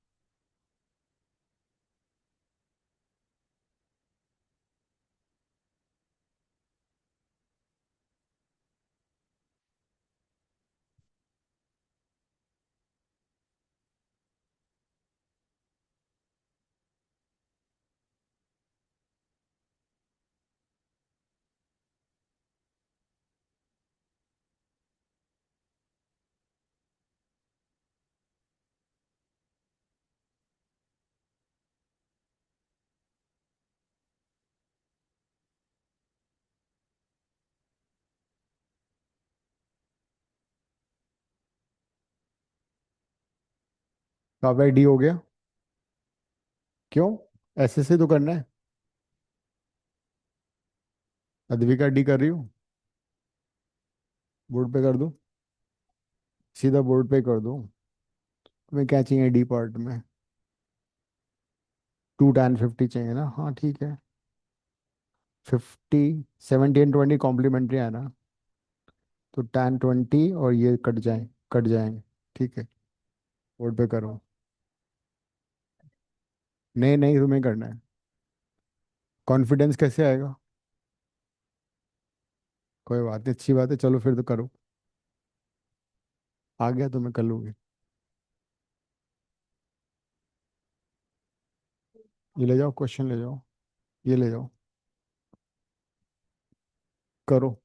Speaker 1: तो अब डी हो गया। क्यों? ऐसे से तो करना है। अद्विका डी कर रही हूँ, बोर्ड पे कर दूँ? सीधा बोर्ड पे कर दूँ? तुम्हें क्या चाहिए डी पार्ट में? 2 tan 50 चाहिए ना, हाँ ठीक है। 50, 70 और 20 कॉम्प्लीमेंट्री है ना, तो tan 20 और ये कट जाएंगे। ठीक है, बोर्ड पे करो। नहीं नहीं, तुम्हें करना है। कॉन्फिडेंस कैसे आएगा? कोई बात नहीं, अच्छी बात है, चलो फिर तो करो। आ गया तो मैं कर लूंगी। ये ले जाओ, क्वेश्चन ले जाओ, ये ले जाओ, करो।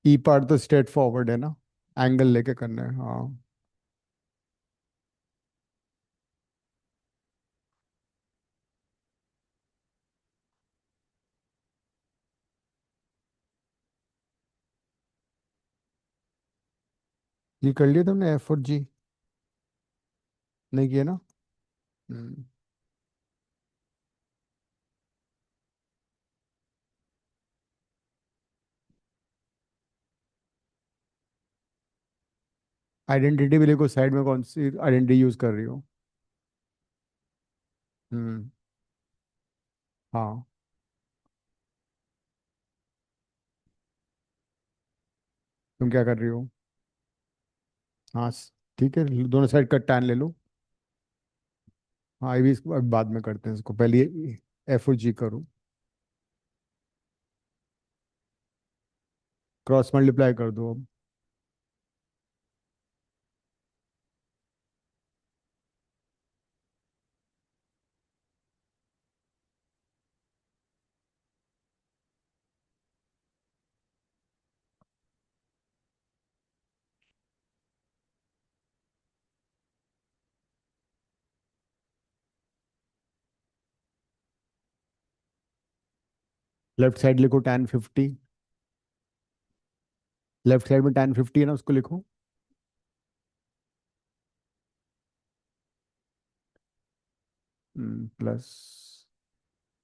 Speaker 1: ई पार्ट तो स्ट्रेट फॉरवर्ड है ना, एंगल लेके करना है, हाँ। ये कर लिया तुमने एफ और जी? नहीं किया ना? हम्म। आइडेंटिटी भी लिखो साइड में, कौन सी आइडेंटिटी यूज कर रही हो। हम्म। हाँ। तुम क्या कर रही हो? हाँ ठीक है, दोनों साइड का tan ले लो। हाँ, ये भी इसको अब बाद में करते हैं, इसको पहले एफ और जी करो। क्रॉस मल्टीप्लाई कर दो अब। लेफ्ट साइड लिखो tan 50। लेफ्ट साइड में tan 50 है ना, उसको लिखो। प्लस।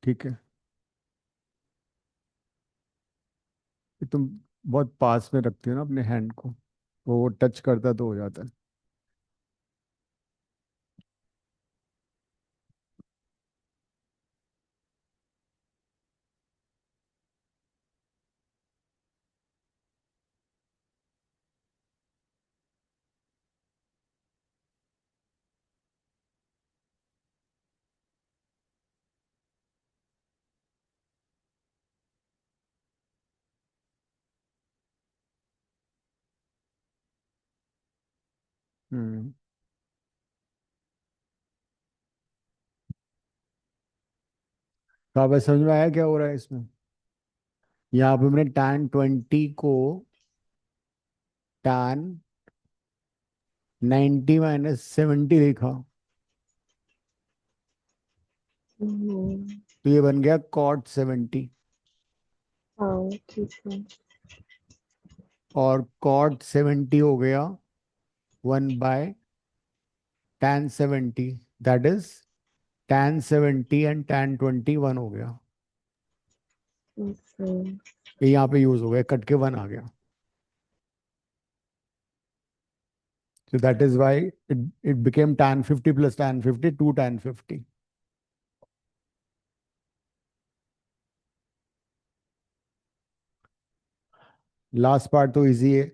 Speaker 1: ठीक है। ये तुम बहुत पास में रखती हो ना अपने हैंड को, वो टच करता तो हो जाता है। हम्म। तो आप समझ में आया क्या हो रहा है इसमें? यहाँ पे मैंने tan 20 को tan 90 - 70 लिखा।
Speaker 2: हम्म।
Speaker 1: तो ये बन गया cot 70।
Speaker 2: हाँ ठीक है।
Speaker 1: और cot 70 हो गया 1/tan 70। That is tan 70 and tan 20 1 हो गया।
Speaker 2: ओके।
Speaker 1: ये यहाँ पे यूज हो गया, कट के 1 आ गया। So that is why it became tan 50 plus tan 50, 2 tan 50। Last part तो इजी है।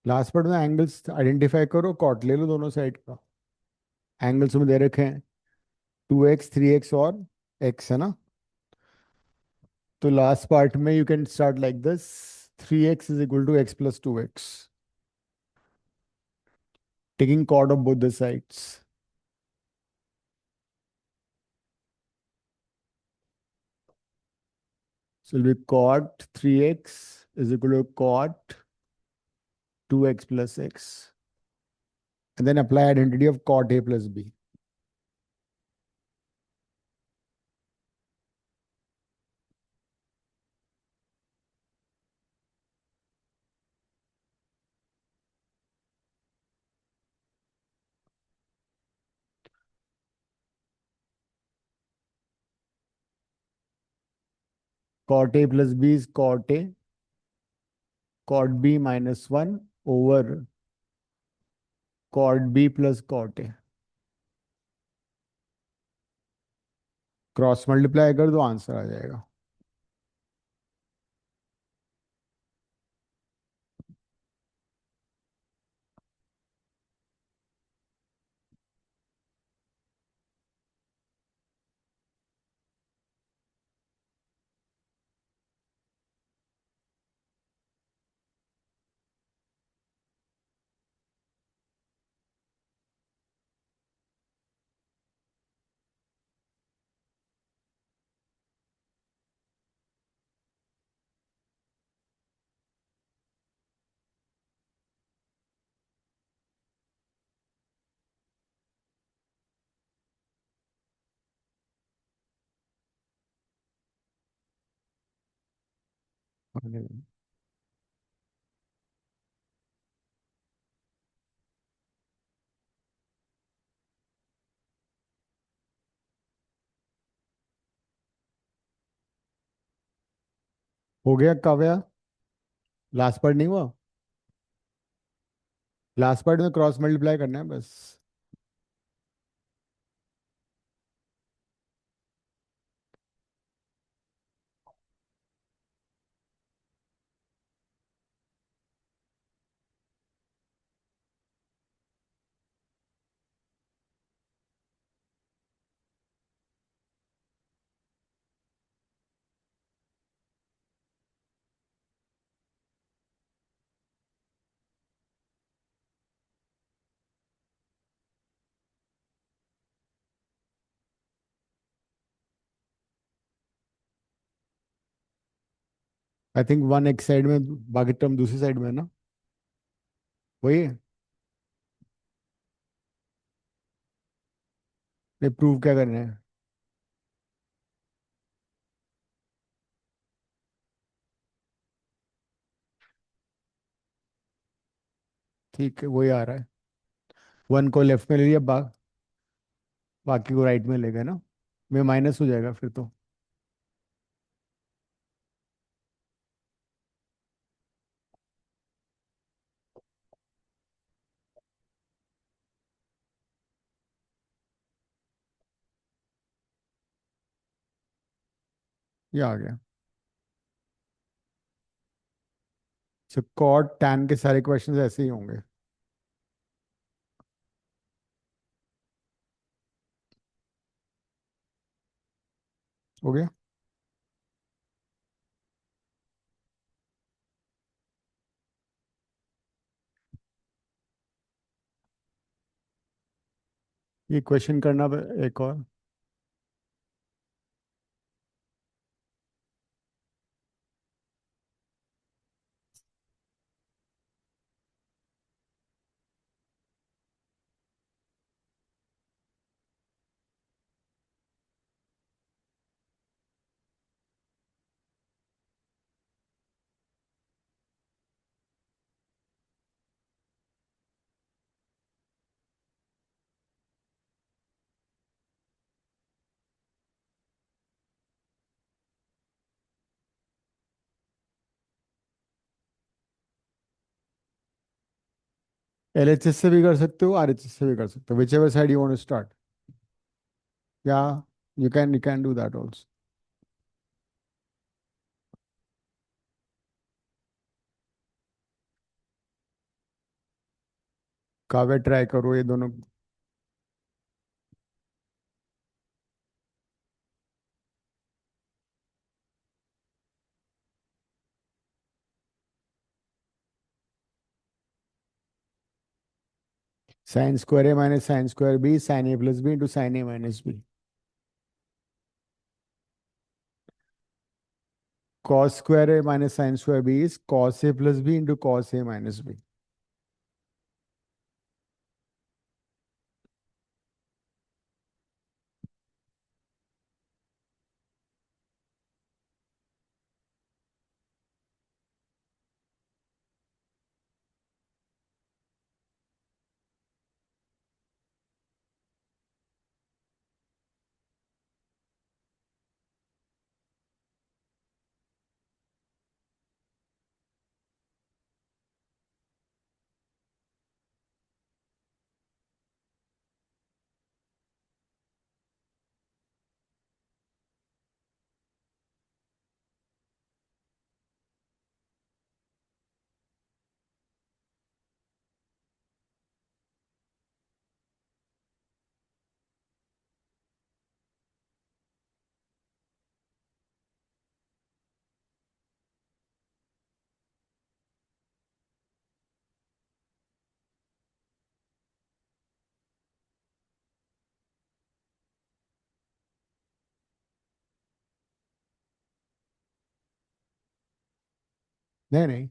Speaker 1: लास्ट पार्ट में एंगल्स आइडेंटिफाई करो, कॉट ले लो दोनों साइड का। एंगल्स में दे रखे हैं 2x 3x और x, है ना? तो लास्ट पार्ट में you can start like this: 3x is equal to x plus 2x, taking cot of both the sides. So will be cot 3x is equal to cot 2x plus x. And then apply identity of cot a plus b. Cot a plus b is cot a, cot b minus 1 over cot b plus cot a। Cross multiply कर दो, answer आ जाएगा। हो गया Kavya? Last part नहीं हुआ? Last part में cross multiply करना है बस। आई थिंक वन एक साइड में, बाकी टर्म दूसरी साइड में है ना। वही है। नहीं, प्रूव क्या करना है। ठीक है, वही आ रहा है। वन को लेफ्ट में ले लिया, बाकी को राइट में ले गए ना। में माइनस हो जाएगा फिर तो। ये आ गया। तो कॉट टैन के सारे क्वेश्चंस ऐसे ही होंगे। हो गया। ये क्वेश्चन करना एक और। एलएचएस से भी कर सकते हो, आरएचएस से भी कर सकते हो, whichever side you want to start. या you can do that also. Kavya try करो ये दोनों। Sine square A minus sine square B, sine A plus B into sine A minus B. Cos square A minus sine square B is cos A plus B into cos A minus B. नहीं नहीं,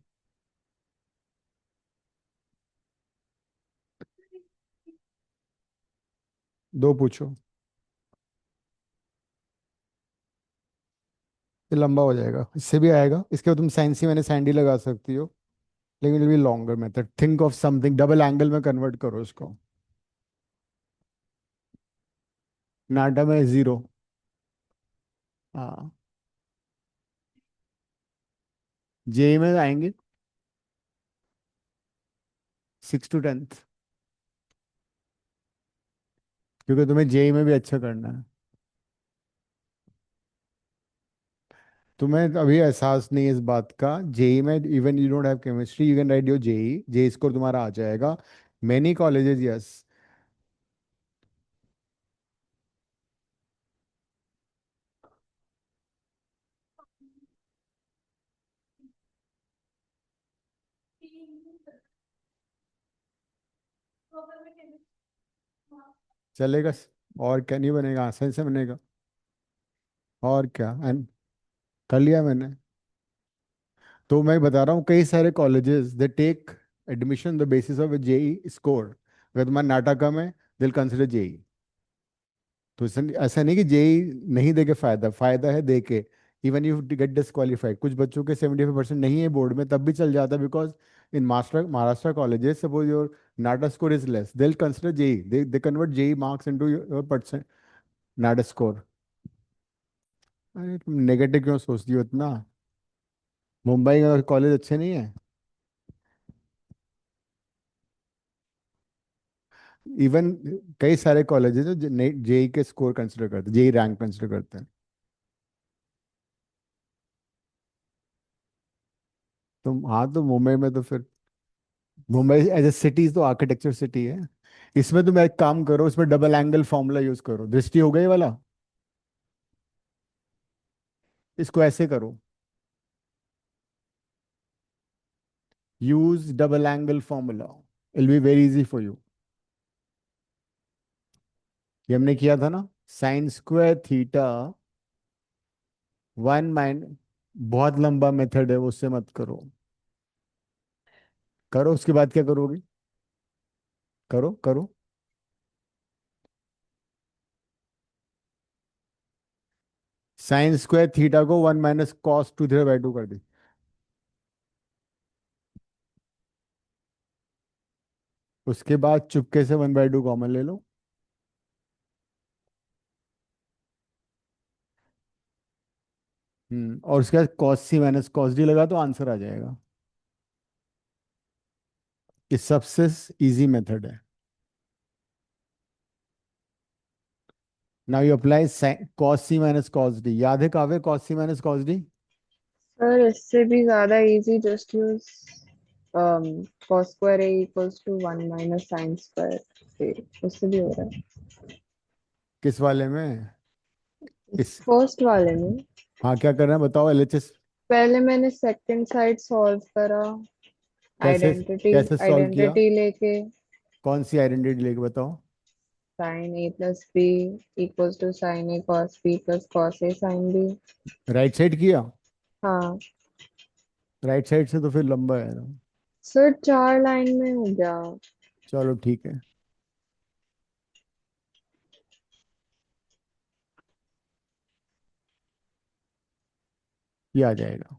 Speaker 1: दो पूछो। ये लंबा हो जाएगा, इससे भी आएगा, इसके बाद तुम साइन सी मैंने साइन डी लगा सकती हो। लेकिन it be longer method, think of something, double angle में कन्वर्ट करो इसको। नाटा में जीरो। हाँ। जे में आएंगे। 6 to 10th, क्योंकि तुम्हें जेई में भी अच्छा करना है। तुम्हें अभी एहसास नहीं है इस बात का, जेई में even you don't have chemistry, you can write your JEE, JEE score तुम्हारा आ जाएगा। Many colleges, yes. चलेगा। और क्या नहीं बनेगा, आसानी से बनेगा। और क्या, एंड कर लिया मैंने। तो मैं बता रहा हूँ, कई सारे colleges they take admission the basis of JEE score. अगर तुम्हारा नाटा कम है, दिल कंसिडर जेई। तो ऐसा नहीं कि जेई नहीं देके फायदा, फायदा है देके। इवन यू गेट डिसक्वालीफाइड, कुछ बच्चों के 75% नहीं है बोर्ड में, तब भी चल जाता है, because in Maharashtra colleges suppose your NATA score is less, they consider JEE, they convert JEE marks into your percent NATA score. अरे तुम नेगेटिव क्यों सोचती हो इतना? मुंबई का कॉलेज अच्छे नहीं है? इवन कई सारे कॉलेजेस जो जेई के स्कोर कंसिडर करते हैं, जेई रैंक कंसिडर करते हैं। तुम, हाँ, तो मुंबई में तो फिर, मुंबई एज ए सिटी तो आर्किटेक्चर सिटी है। इसमें तुम एक काम करो, इसमें डबल एंगल फॉर्मूला यूज करो, दृष्टि हो गई वाला। इसको ऐसे करो, use double angle formula, it be very easy for you. ये हमने किया था ना, साइन स्क्वायर थीटा 1 बहुत लंबा मेथड है, उससे मत करो। करो, उसके बाद क्या करोगे? करो करो। साइन स्क्वायर थीटा को 1 - cos 2 θ/2 कर दी। उसके बाद चुपके से 1/2 कॉमन ले लो। और उसके बाद cos c - cos d लगा तो आंसर आ जाएगा। ये सबसे इजी मेथड है। Now you apply cos c - cos d, याद है काव्य cos c - cos d?
Speaker 2: Sir इससे भी ज्यादा easy, just use cos square a equals to 1 minus sine square a, उससे भी हो रहा है।
Speaker 1: किस वाले में? इस,
Speaker 2: फर्स्ट वाले में
Speaker 1: हाँ, क्या करना है बताओ, एलएचएस।
Speaker 2: पहले मैंने सेकंड साइड सॉल्व करा,
Speaker 1: कैसे
Speaker 2: आइडेंटिटी
Speaker 1: कैसे सॉल्व किया?
Speaker 2: आइडेंटिटी लेके,
Speaker 1: कौन सी आइडेंटिटी लेके बताओ?
Speaker 2: Sine a plus B equals to sine a cos b plus cos a sine b।
Speaker 1: Right side किया?
Speaker 2: हाँ
Speaker 1: राइट साइड से तो फिर लंबा है ना।
Speaker 2: सर, 4 लाइन में हो गया।
Speaker 1: चलो ठीक है, ये आ जाएगा।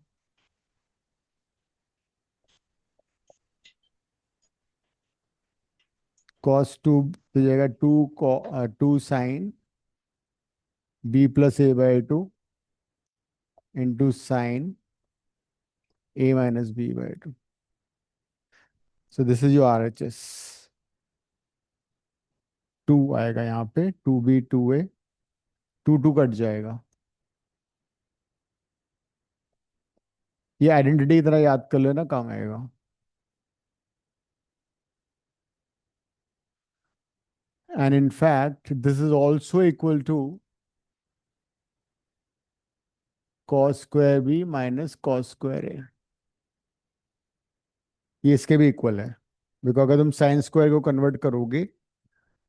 Speaker 1: cos 2 तो जाएगा 2 sin b + a/2 into sine a - b/2। So this is your RHS। 2 आएगा यहाँ पे, 2b 2a, 2 2 कट जाएगा। ये आइडेंटिटी की तरह याद कर लेना, काम आएगा। And in fact this is also equal to cos² b - cos²a। ये इसके भी इक्वल है, बिकॉज अगर तुम साइन स्क्वायर को कन्वर्ट करोगे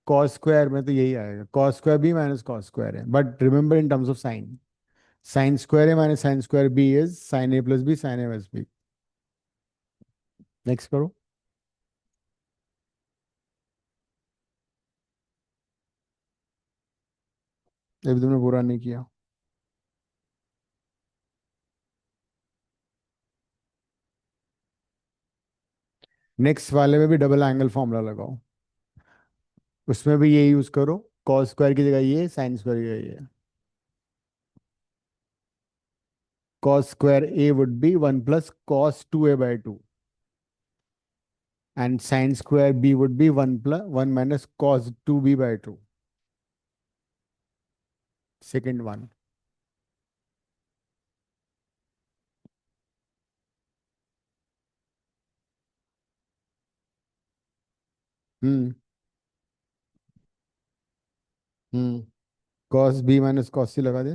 Speaker 1: कॉस स्क्वायर में, तो यही आएगा, cos² b - cos²a। But remember in terms of sine, sine square A minus sine square B is sine a + b sine a - b। Next करो। ये भी तुमने पूरा नहीं किया। नेक्स्ट वाले में भी डबल एंगल फॉर्मूला लगाओ, उसमें भी ये यूज करो, कॉस स्क्वायर की जगह ये, साइन स्क्वायर की जगह ये। cos² a would be 1 + cos 2a/2। And sine square B would be 1 + 1 - cos 2b/2. Second one. Hmm. Hmm. cos b - cos c लगा दे.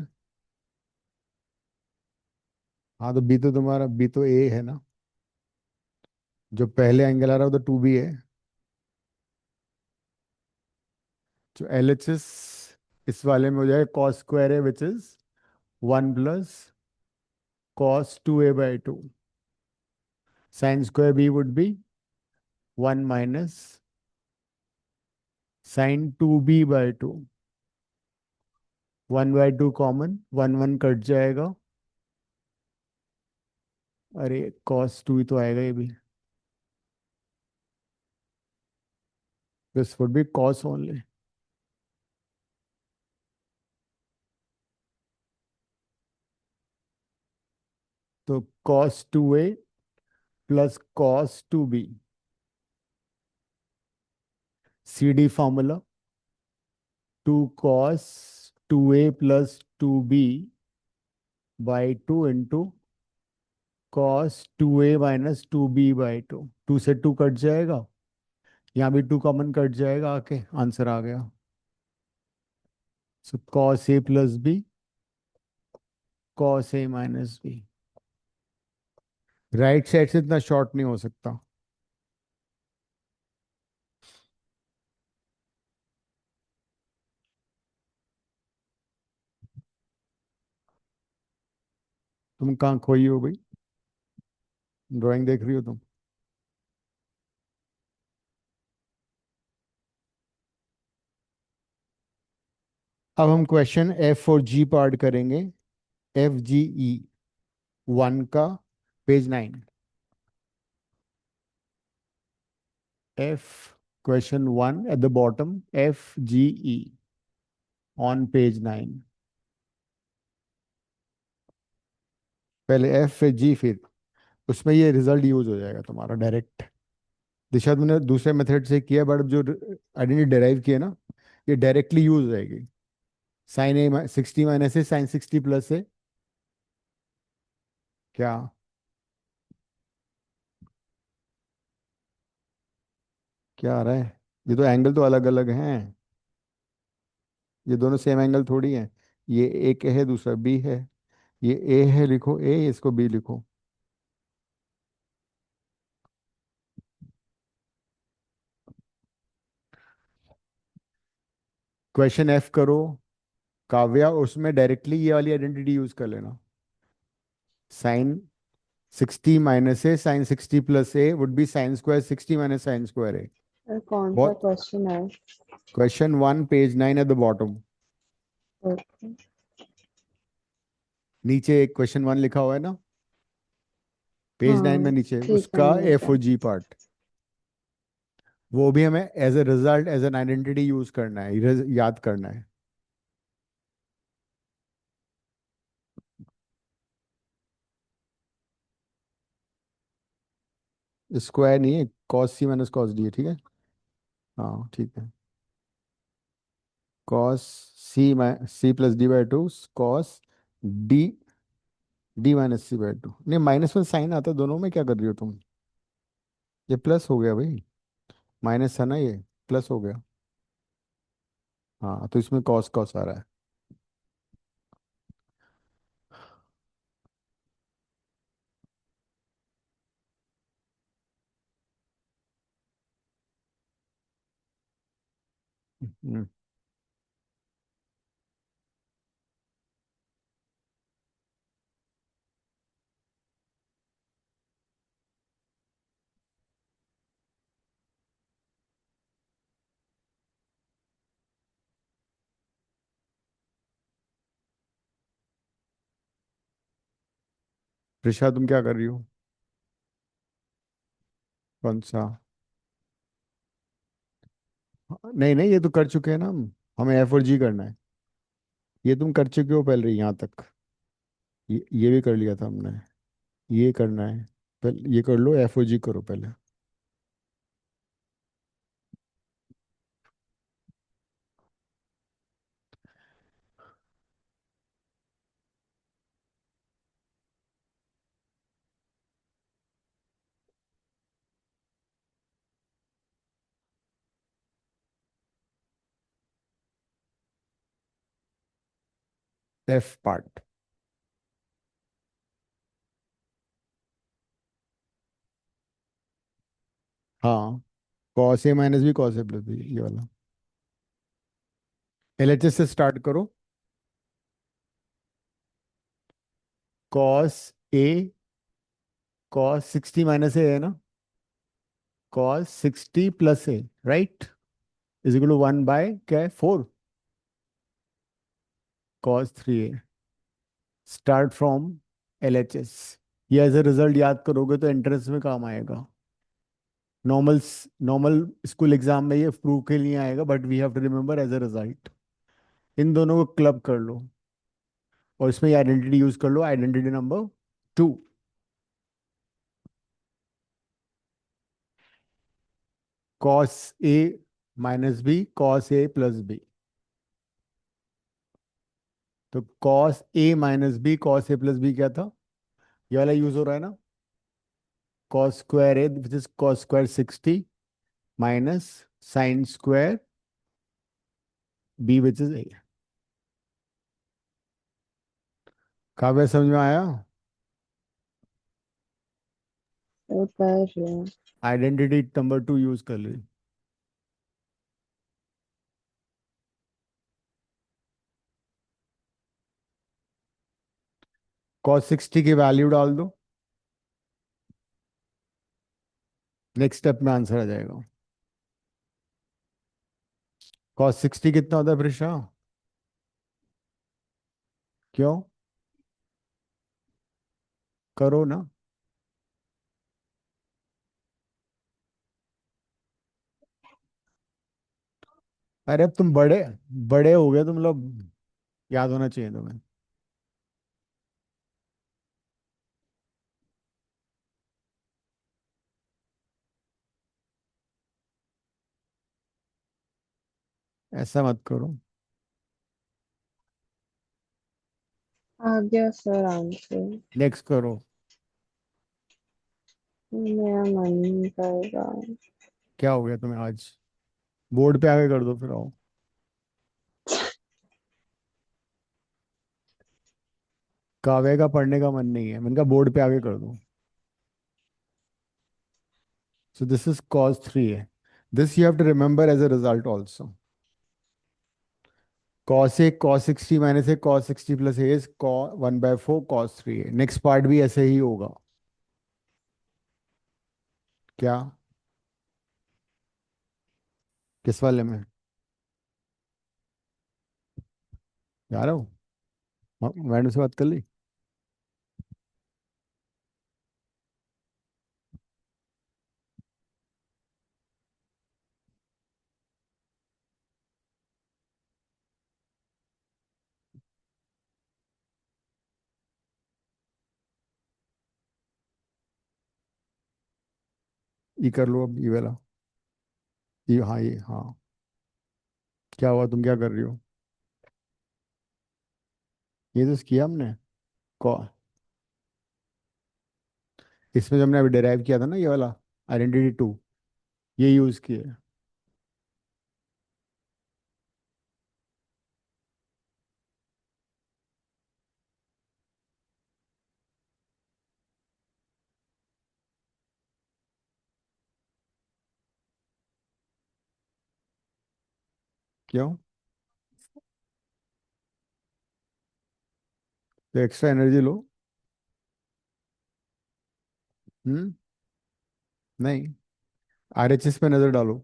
Speaker 1: हाँ तो बी तो तुम्हारा बी तो ए है ना. जो पहले एंगल आ रहा है वो तो 2b है. जो एल एच एस इस वाले में हो जाएगा कॉस स्क्वायर है which is 1 + cos 2a/2. Sine square B would be 1 - sin 2b/2. 1/2 common, 1 1 cut जाएगा. अरे cos 2 ही तो आएगा ये भी. This would be cos only. तो cos 2a + cos 2b. C D formula 2 cos 2a + 2b/2 into cos 2a - 2b/2. 2 से 2 cut जाएगा. यहाँ भी 2 कॉमन कट जाएगा आके आंसर आ गया. सो cos a + b cos a - b. Right side से इतना शॉर्ट नहीं हो सकता. तुम कहाँ खोई हो भाई. ड्राइंग देख रही हो तुम. अब हम क्वेश्चन एफ और जी पार्ट करेंगे. FGE 1 का page 9. F question 1 at the bottom FGE on page 9. पहले एफ फिर जी फिर उसमें ये रिजल्ट यूज हो जाएगा तुम्हारा डायरेक्ट. दिशा तुमने दूसरे मेथड से किया बट जो आइडेंटिटी डेराइव किया ना ये डायरेक्टली यूज हो जाएगी. sin a 60 - a sin 60 + a. क्या. क्या आ रहा है. ये तो एंगल तो अलग अलग हैं. ये दोनों सेम एंगल थोड़ी हैं. ये एक है दूसरा बी है. ये ए है लिखो ए इसको बी लिखो. क्वेश्चन एफ करो काव्या उसमें डायरेक्टली ये वाली आइडेंटिटी यूज कर लेना. sin 60 - a sin 60 + a would B sin² 60 - sin²a.
Speaker 2: कौन सा
Speaker 1: बहुत.
Speaker 2: क्वेश्चन है?
Speaker 1: Question 1 page 9 at the bottom.
Speaker 2: Okay.
Speaker 1: नीचे एक क्वेश्चन 1 लिखा हुआ है ना पेज 9 में
Speaker 2: हाँ
Speaker 1: नीचे
Speaker 2: ठीक है,
Speaker 1: उसका
Speaker 2: मिल
Speaker 1: एफ
Speaker 2: गया.
Speaker 1: और जी पार्ट. वो भी हमें as a result as an identity use करना है याद करना है. स्क्वायर नहीं है cos c - cos d है ठीक है. हाँ ठीक है. cos c + d/2 cos d - c/2. नहीं माइनस में साइन आता है दोनों में क्या कर रही हो तुम. ये प्लस हो गया भाई. माइनस था ना ये प्लस हो गया. हाँ तो इसमें कॉस कॉस आ रहा है. हम्म. प्रिशा तुम क्या कर रही हो. कौन सा. नहीं नहीं ये तो कर चुके हैं ना हम. हमें एफ और जी करना है. ये तुम कर चुके हो पहले यहाँ तक. ये भी कर लिया था हमने. ये करना है. पहले ये कर लो एफ और जी करो पहले. F part. हाँ, cos A minus B cos A plus B, ये वाला। एलएचएस से स्टार्ट करो। Cos A, cos 60 minus A है ना, cos 60 plus A, right, is equal to 1 by क्या है, 4, cos 3 A. Start from LHS. ये एज ए रिजल्ट याद करोगे तो एंट्रेंस में काम आएगा। नॉर्मल नॉर्मल स्कूल एग्जाम में ये प्रूव के लिए आएगा, but we have to remember as a result. इन दोनों को क्लब कर लो और इसमें ये आइडेंटिटी यूज कर लो, identity number 2। Cos A minus B cos A plus B. तो cos A minus B cos A plus B क्या था, ये वाला यूज हो रहा है ना, cos square A which is cos square 60 minus sine square B which is A. Kavya समझ में आया?
Speaker 2: तो कर रहे हैं।
Speaker 1: आइडेंटिटी नंबर 2 यूज कर ली। कॉस 60 की वैल्यू डाल दो, नेक्स्ट स्टेप में आंसर आ जाएगा। कॉस 60 कितना होता है प्रिशा? क्यों? करो ना। अरे अब तुम बड़े बड़े हो गए तुम लोग, याद होना चाहिए तुम्हें। ऐसा मत करो।
Speaker 2: आ गया सर आंसर।
Speaker 1: नेक्स्ट करो।
Speaker 2: मेरा मन नहीं कर रहा।
Speaker 1: क्या हो गया तुम्हें आज? बोर्ड पे आगे कर दो फिर आओ। काव्य का पढ़ने का मन नहीं है, मैंने कहा बोर्ड पे आगे कर दो। सो दिस इज cos 3 है। This you have to remember as a result also. cos A cos 60 minus A cos 60 plus A is 1/4 cos 3 है। नेक्स्ट पार्ट भी ऐसे ही होगा। क्या? किस वाले में? यार हो, मैडम से बात कर ली? ये कर लो अब, ये वाला। ये हाँ, ये हाँ। क्या हुआ, तुम क्या कर रही हो? ये तो किया हमने। कौ- इसमें जो हमने अभी डिराइव किया था ना, ये वाला आइडेंटिटी 2, ये यूज किया। क्यों? तो एक्स्ट्रा एनर्जी लो। हम्म। नहीं, आरएचएस पे नजर डालो।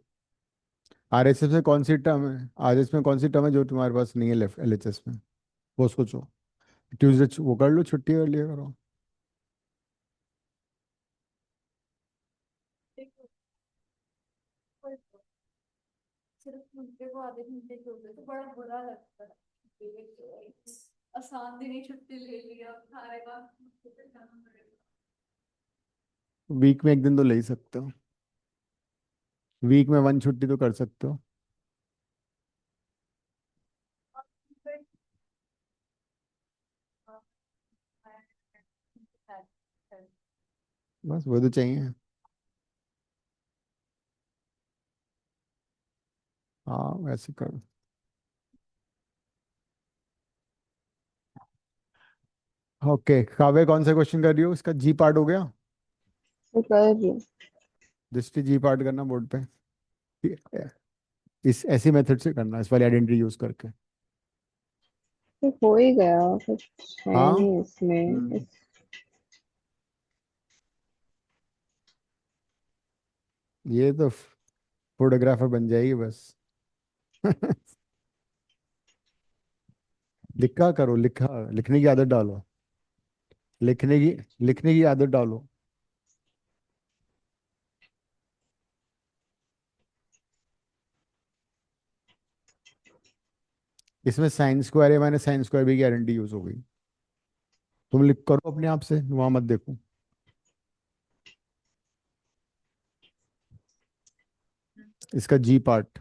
Speaker 1: आरएचएस में कौन सी टर्म है, आरएचएस में कौन सी टर्म है जो तुम्हारे पास नहीं है लेफ्ट एलएचएस में, वो सोचो। ट्यूसडे वो कर लो, छुट्टी कर लिया करो। वीक में एक दिन तो ले ही सकते हो। वीक में 1 छुट्टी तो कर सकते हो। बस वो तो चाहिए। हाँ वैसे करो। ओके काव्य, कौन सा क्वेश्चन कर रही हो? इसका जी पार्ट हो गया।
Speaker 2: तो कर रही हूँ।
Speaker 1: दृष्टि जी पार्ट करना बोर्ड पे। इस ऐसी मेथड से करना, इस वाली आइडेंटिटी यूज करके।
Speaker 2: तो हो ही गया, कुछ है
Speaker 1: हाँ।
Speaker 2: नहीं इसमें
Speaker 1: हम्म, ये तो फोटोग्राफर बन जाएगी बस। लिखा करो, लिखा, लिखने की आदत डालो। लिखने की लिखने की आदत डालो। इसमें साइन स्क्वायर है, मैंने साइन स्क्वायर भी की गारंटी यूज हो गई। तुम लिख करो अपने आप से, वहां मत देखो। इसका जी पार्ट।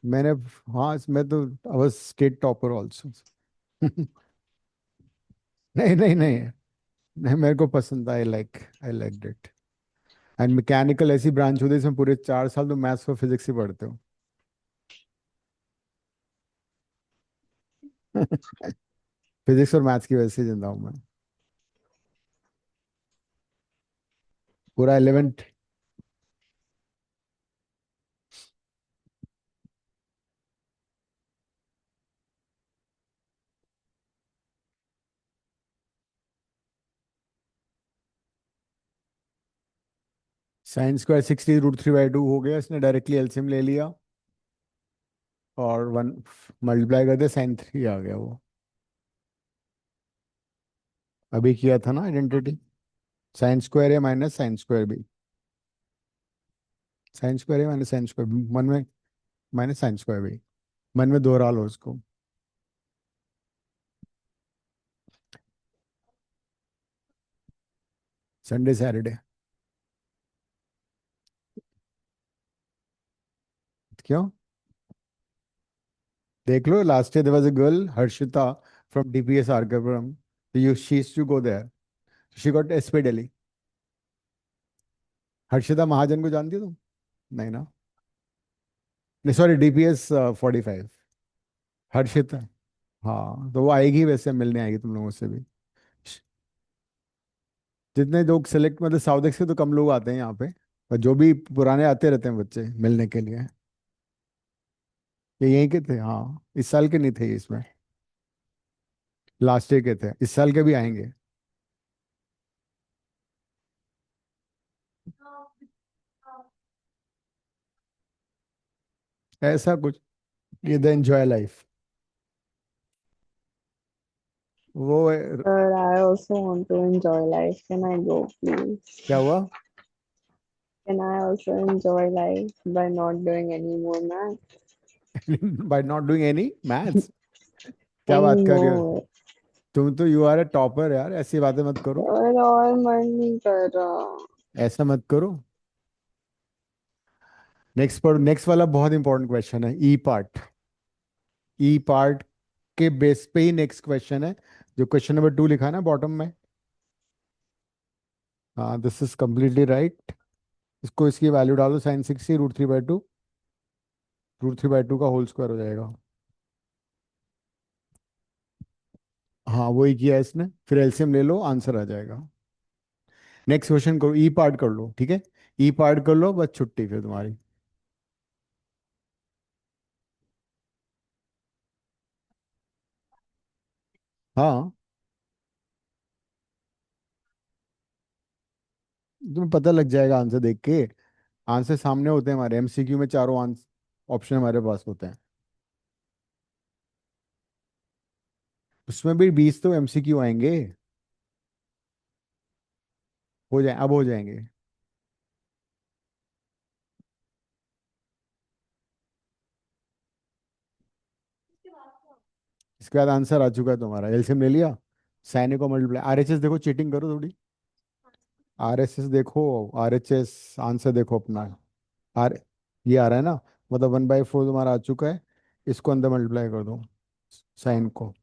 Speaker 1: मैंने, हाँ इसमें तो I was state topper also. नहीं नहीं नहीं नहीं, मेरे को पसंद, I like it. And mechanical ऐसी ब्रांच होती है इसमें पूरे 4 साल तो मैथ्स और फिजिक्स ही पढ़ते हो। फिजिक्स और मैथ्स की वजह से जिंदा हूँ मैं। पूरा 11th। साइन स्क्वायर 60√3/2 हो गया, इसने डायरेक्टली एलसीएम ले लिया और 1 मल्टीप्लाई कर दिया, sin 3 आ गया वो। अभी किया था ना आइडेंटिटी। साइन स्क्वायर है माइनस साइन स्क्वायर भी। साइन स्क्वायर है माइनस साइन स्क्वायर, मन में माइनस साइन स्क्वायर भी, मन में दोहरा लो उसको। Sunday Saturday. क्यों? देख लो, last year there was a girl Harshita from DPS RK Puram, you she used to go there, she got SP Delhi. Harshita Mahajan को जानती हो तुम? नहीं ना। नहीं सॉरी, डीपीएस 45। हर्षिता। हाँ तो वो आएगी, वैसे मिलने आएगी तुम लोगों से भी। जितने लोग सेलेक्ट, मतलब साउथ से तो कम लोग आते हैं यहाँ पे, पर जो भी पुराने आते रहते हैं बच्चे मिलने के लिए। ये यहीं के थे, हाँ इस साल के नहीं थे ये इसमें, लास्ट ईयर के थे, इस साल के भी आएंगे। ऐसा कुछ, ये द एंजॉय लाइफ। वो
Speaker 2: But I also want to enjoy life. Can I go, please?
Speaker 1: क्या हुआ?
Speaker 2: Can I also enjoy life by not doing any more math?
Speaker 1: By not doing any maths? क्या बात कर रही हो?
Speaker 2: Anymore.
Speaker 1: तुम तो यू आर ए टॉपर यार, ऐसी बातें मत करो।
Speaker 2: और मन नहीं कर रहा।
Speaker 1: ऐसा मत करो। नेक्स्ट पर, नेक्स्ट वाला बहुत इंपॉर्टेंट क्वेश्चन है, ई पार्ट। ई पार्ट के बेस पे ही नेक्स्ट क्वेश्चन है, जो क्वेश्चन नंबर 2 लिखा है ना बॉटम में। हाँ दिस इज कम्प्लीटली राइट। इसको, इसकी वैल्यू डालो, sin 60√3/2, √3/2 का होल स्क्वायर हो जाएगा। हाँ वही किया है इसने, फिर एलसीएम ले लो, आंसर आ जाएगा। नेक्स्ट क्वेश्चन करो, ई पार्ट कर लो, ठीक है। ई पार्ट कर लो, बस छुट्टी फिर तुम्हारी। हाँ तुम्हें पता लग जाएगा आंसर देख के। आंसर सामने होते हैं हमारे, एमसीक्यू में चारों आंसर ऑप्शन हमारे पास होते हैं। उसमें भी 20 तो एमसीक्यू आएंगे। हो जाए, अब हो जाएंगे। इसके बाद आंसर आ चुका है तुम्हारा, एलसीएम ले लिया, साइन को मल्टीप्लाई, आरएचएस देखो, चीटिंग करो थोड़ी। आरएचएस देखो, आरएचएस आंसर देखो अपना। आर, ये आ रहा है ना, मतलब 1/4 तुम्हारा आ चुका है। इसको अंदर मल्टीप्लाई कर दो, साइन को।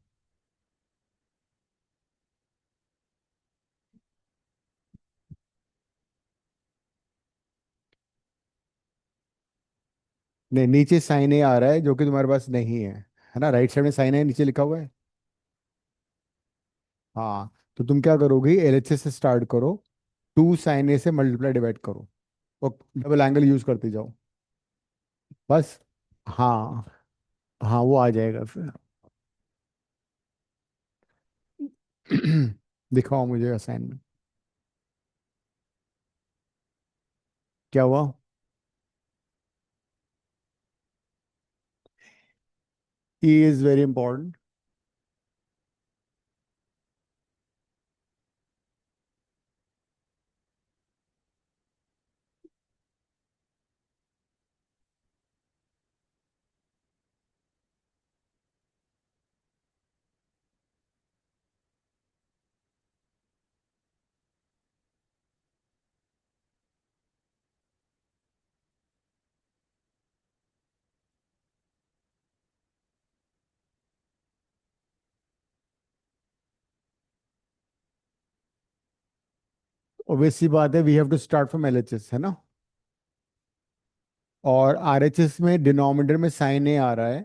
Speaker 1: नहीं, नीचे साइन ए आ रहा है जो कि तुम्हारे पास नहीं है ना? राइट साइड में साइन ए नीचे लिखा हुआ है। हाँ, तो तुम क्या करोगी, एलएचएस से स्टार्ट करो, 2 sin a से मल्टीप्लाई डिवाइड करो, और डबल एंगल यूज करते जाओ, बस। हाँ, हाँ वो आ जाएगा फिर। दिखाओ मुझे असाइनमेंट। क्या हुआ? E is very important. Obvious सी बात है, we have to start from LHS, है ना? और आरएचएस में डिनोमिनेटर में साइन ए आ रहा है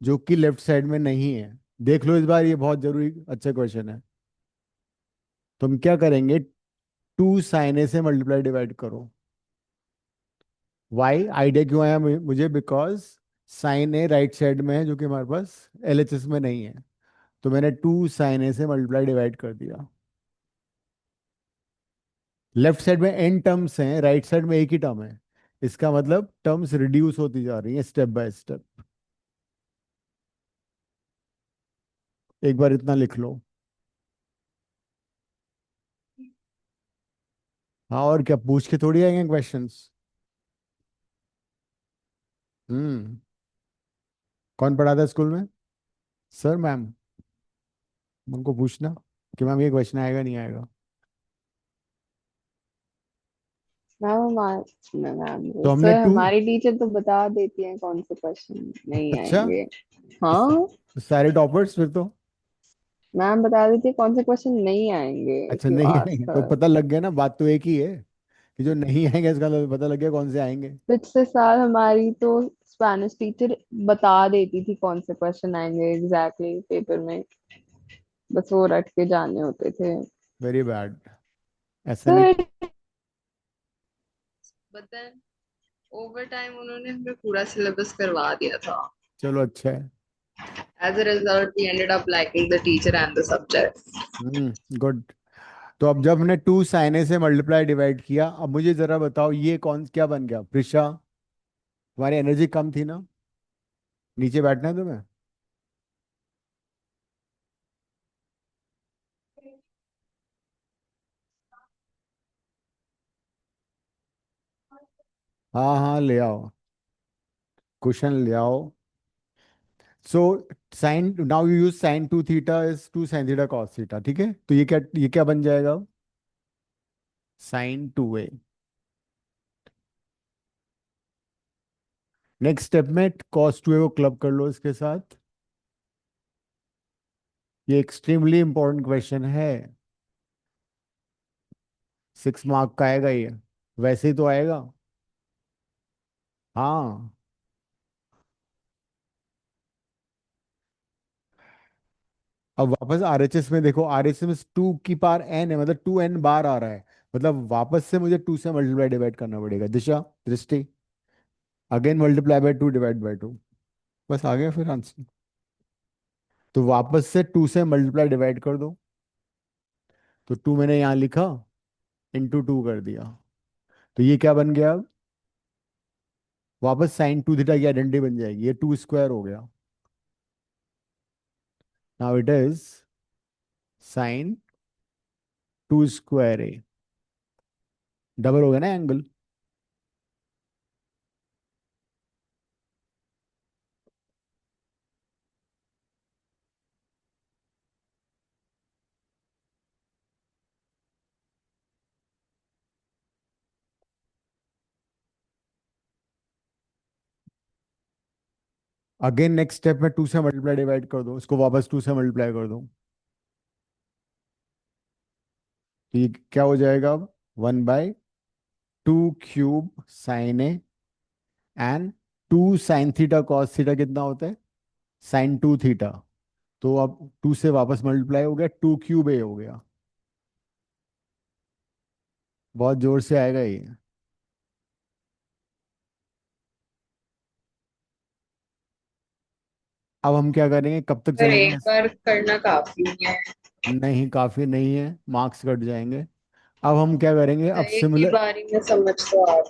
Speaker 1: जो कि लेफ्ट साइड में नहीं है। देख लो इस बार, ये बहुत जरूरी अच्छा क्वेश्चन है। तुम क्या करेंगे, 2 sin a से मल्टीप्लाई डिवाइड करो। वाई आइडिया क्यों आया मुझे? Because sign A right side में है जो कि हमारे पास एलएचएस में नहीं है। तो मैंने 2 sin a से मल्टीप्लाई डिवाइड कर दिया। लेफ्ट साइड में एन टर्म्स हैं, राइट साइड में एक ही टर्म है। इसका मतलब टर्म्स रिड्यूस होती जा रही हैं स्टेप बाय स्टेप। एक बार इतना लिख लो। हाँ, और क्या, पूछ के थोड़ी आएंगे क्वेश्चंस। हम्म। कौन पढ़ाता है स्कूल में? Sir, ma'am? उनको पूछना कि मैम ये क्वेश्चन आएगा नहीं आएगा।
Speaker 2: मैम हमारे मैम
Speaker 1: तो हमने
Speaker 2: सर
Speaker 1: टू।
Speaker 2: हमारी टीचर तो बता देती हैं कौन से क्वेश्चन नहीं
Speaker 1: अच्छा,
Speaker 2: आएंगे।
Speaker 1: तो
Speaker 2: हाँ,
Speaker 1: सारे टॉपर्स फिर तो।
Speaker 2: मैम बता देती है कौन से क्वेश्चन नहीं आएंगे
Speaker 1: अच्छा,
Speaker 2: इफ यू
Speaker 1: नहीं आएंगे
Speaker 2: आस्क
Speaker 1: तो
Speaker 2: हर।
Speaker 1: पता लग गया ना, बात तो एक ही है कि जो नहीं आएंगे इसका मतलब पता लग गया कौन से आएंगे।
Speaker 2: पिछले साल हमारी तो स्पेनिश टीचर बता देती थी कौन से क्वेश्चन आएंगे एग्जैक्टली पेपर में, बस वो रट के जाने होते थे।
Speaker 1: Very bad. ऐसा नहीं।
Speaker 2: Sir but then over time उन्होंने हमें पूरा सिलेबस करवा दिया था।
Speaker 1: चलो, अच्छा है।
Speaker 2: As a result, we ended up liking the teacher and the subject.
Speaker 1: Good. तो अब जब हमने 2 sin a से मल्टीप्लाई डिवाइड किया, अब मुझे जरा बताओ ये कौन क्या बन गया, प्रिशा? तुम्हारी एनर्जी कम थी ना? नीचे बैठना है तुम्हें? हाँ हाँ, ले आओ, क्वेश्चन ले आओ। So sine, now you use sin 2 theta is 2 sin theta cos theta, ठीक है? तो ये क्या बन जाएगा? sin 2a। नेक्स्ट स्टेप में cos 2a को क्लब कर लो इसके साथ। ये एक्सट्रीमली इंपॉर्टेंट क्वेश्चन है, 6 मार्क का आएगा ये। वैसे ही तो आएगा। हाँ। अब वापस आरएचएस में देखो, आरएचएस में 2 की पावर n है, मतलब 2n बार आ रहा है। मतलब वापस से मुझे 2 से मल्टीप्लाई डिवाइड करना पड़ेगा, दिशा, दृष्टि। Again multiply by 2 divide by 2। बस आ गया फिर आंसर। तो वापस से 2 से मल्टीप्लाई डिवाइड कर दो। तो 2 मैंने यहाँ लिखा, इंटू 2 कर दिया। तो ये क्या बन गया अब? वापस sin 2 थीटा की आइडेंटिटी बन जाएगी, ये 2 स्क्वायर हो गया। Now it is sin 2 square a। Double हो गया ना एंगल? अगेन नेक्स्ट स्टेप में 2 से मल्टीप्लाई डिवाइड कर दो, इसको वापस 2 से मल्टीप्लाई कर दो। तो ये क्या हो जाएगा अब? 1/2 cube sin a and two sine theta cos theta कितना होता है? Sine two theta. तो अब टू से वापस मल्टीप्लाई हो गया, टू क्यूब ए हो गया। बहुत जोर से आएगा ये। अब हम क्या करेंगे, कब तक
Speaker 2: पर
Speaker 1: चलेंगे
Speaker 2: एक बार करना काफी है।
Speaker 1: नहीं, काफी नहीं है, मार्क्स कट जाएंगे। अब हम क्या करेंगे, अब
Speaker 2: एक ही
Speaker 1: सिमिलर।
Speaker 2: बारी में समझ तो आ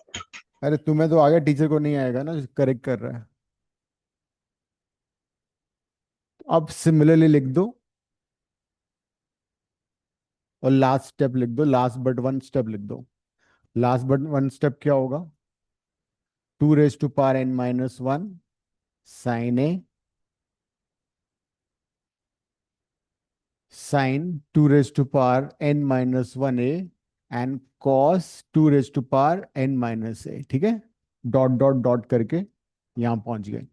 Speaker 1: अरे तुम्हें तो आ गया, टीचर को नहीं आएगा ना जो करेक्ट कर रहा है। अब सिमिलरली लिख दो, और लास्ट स्टेप लिख दो, लास्ट बट वन स्टेप लिख दो। लास्ट बट वन स्टेप क्या होगा? Two raise to power N minus one sine A, sine two raise to power N minus one A, and cos two raise to power N minus A. ठीक है, dot dot dot करके यहाँ पहुंच गए।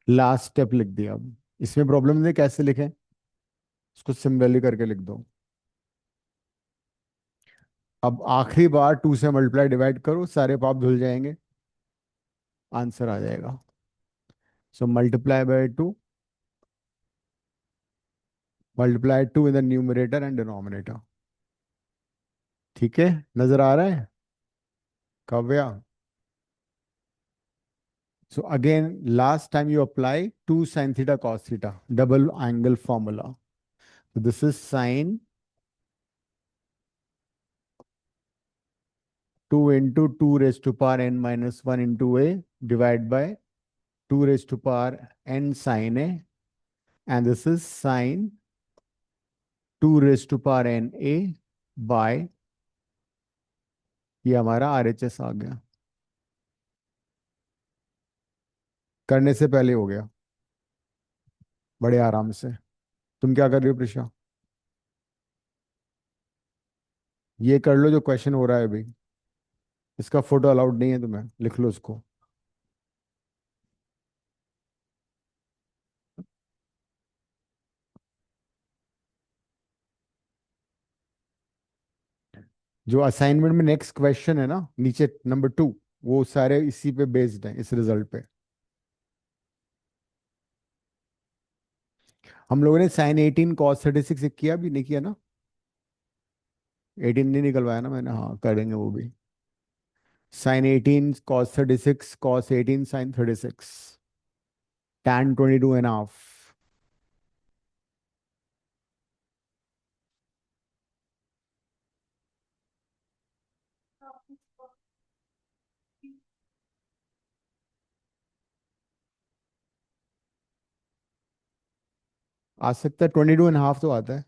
Speaker 1: Last step लिख दिया। अब इसमें प्रॉब्लम नहीं, कैसे लिखें? इसको सिमिलरली करके लिख दो। अब आखिरी बार टू से मल्टीप्लाई डिवाइड करो, सारे पाप धुल जाएंगे, आंसर आ जाएगा। So multiply by two, multiply two in the numerator and denominator. ठीक है, नजर आ रहा है Kavya? So again, last time you apply 2 sin theta cos theta, double angle formula. So this is sine 2 into 2 raised to power n minus 1 into a divided by 2 raised to power n sin a. And this is sine 2 raised to power n a by, ये हमारा RHS आ गया। करने से पहले हो गया, बड़े आराम से। तुम क्या कर रही हो प्रिशा? ये कर लो जो क्वेश्चन हो रहा है अभी। इसका फोटो अलाउड नहीं है तुम्हें, लिख लो इसको। जो असाइनमेंट में नेक्स्ट क्वेश्चन है ना नीचे, नंबर टू, वो सारे इसी पे बेस्ड हैं, इस रिजल्ट पे। हम लोगों ने साइन 18 कॉस 36 किया, भी नहीं किया ना? 18 नहीं निकलवाया ना मैंने, हाँ करेंगे वो भी। Sine 18 cos 36 cos 18 sine 36, tan 22.5। आ सकता है, 22.5 तो आता है।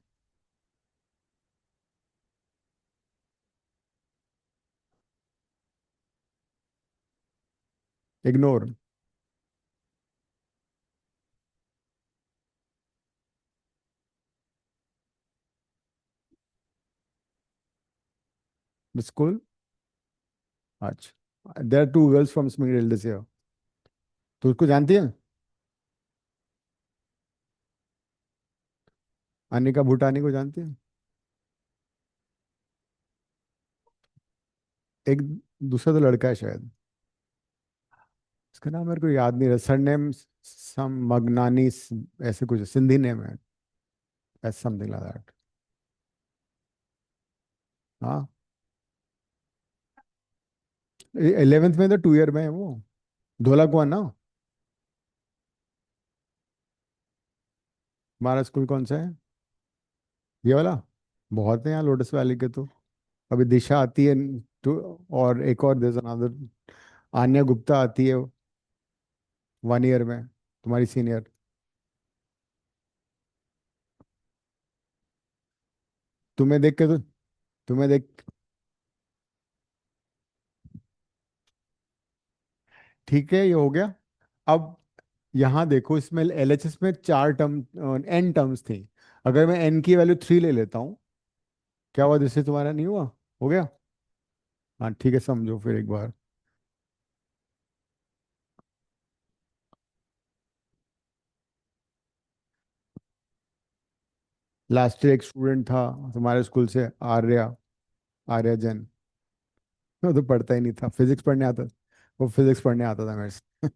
Speaker 1: इग्नोर। बिल्कुल। अच्छा, there are two girls from Springdales this year. तो उसको जानती है? अनिका भूटानी को जानती है? एक दूसरा तो लड़का है शायद, उसका नाम मेरे को याद नहीं रहा, सरनेम सम मगनानी ऐसे कुछ सिंधी नेम है, समथिंग लाइक दैट। हाँ, 11th में तो 2 ईयर में है वो। धोला कुआं ना। हमारा स्कूल कौन सा है? ये वाला। बहुत है यहाँ लोटस वैली के तो। अभी दिशा आती है तो, और एक और देयर अनदर, आन्या गुप्ता आती है 1 ईयर में, तुम्हारी सीनियर। तुम्हें देख के तो, तुम्हें देख। ठीक है, ये हो गया। अब यहाँ देखो, इसमें LHS में 4 टर्म, N टर्म्स थी। अगर मैं N की वैल्यू 3 ले लेता हूँ, क्या हुआ? जिससे तुम्हारा नहीं हुआ, हो गया। हाँ ठीक है, समझो फिर एक बार। लास्ट ईयर एक स्टूडेंट था तुम्हारे स्कूल से, आर्या, आर्या जैन। वो तो पढ़ता ही नहीं था, फिजिक्स पढ़ने आता, वो फिजिक्स पढ़ने आता था मेरे से।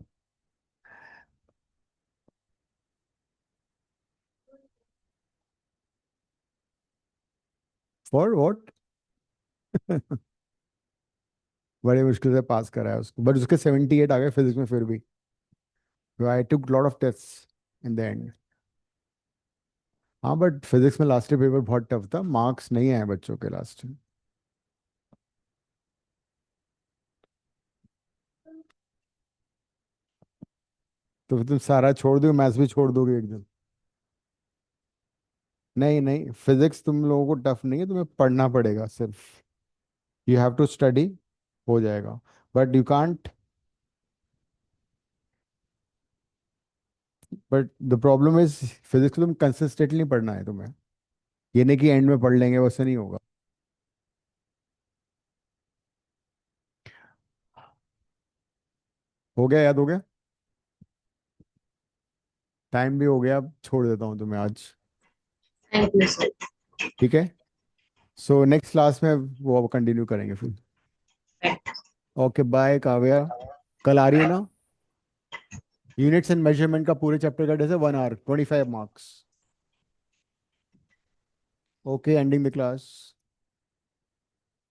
Speaker 1: For what? बड़ी मुश्किल से पास करा है उसको, बट उसके 78 आ गए फिजिक्स में फिर भी। आई टुक lot of test in the end. हाँ बट फिजिक्स में लास्ट पेपर बहुत टफ था, मार्क्स नहीं आए बच्चों के लास्ट में। तो फिर तुम सारा छोड़ दोगे, मैथ्स भी छोड़ दोगे एक दिन? नहीं नहीं, फिजिक्स तुम लोगों को टफ नहीं है, तुम्हें पढ़ना पड़ेगा सिर्फ। यू हैव टू स्टडी, हो जाएगा। But you can't. But the problem is, physics को तुम कंसिस्टेंटली पढ़ना है तुम्हें। ये नहीं कि एंड में पढ़ लेंगे, वैसे नहीं होगा। हो गया, याद हो गया? टाइम भी हो गया, अब छोड़ देता हूँ तुम्हें आज।
Speaker 2: Thank you sir.
Speaker 1: ठीक है। सो नेक्स्ट क्लास में वो कंटिन्यू करेंगे फिर। Okay bye Kavya. कल आ रही है ना? यूनिट्स एंड मेजरमेंट का पूरे चैप्टर का जैसे 1 hour 25 marks. Okay, ending the class.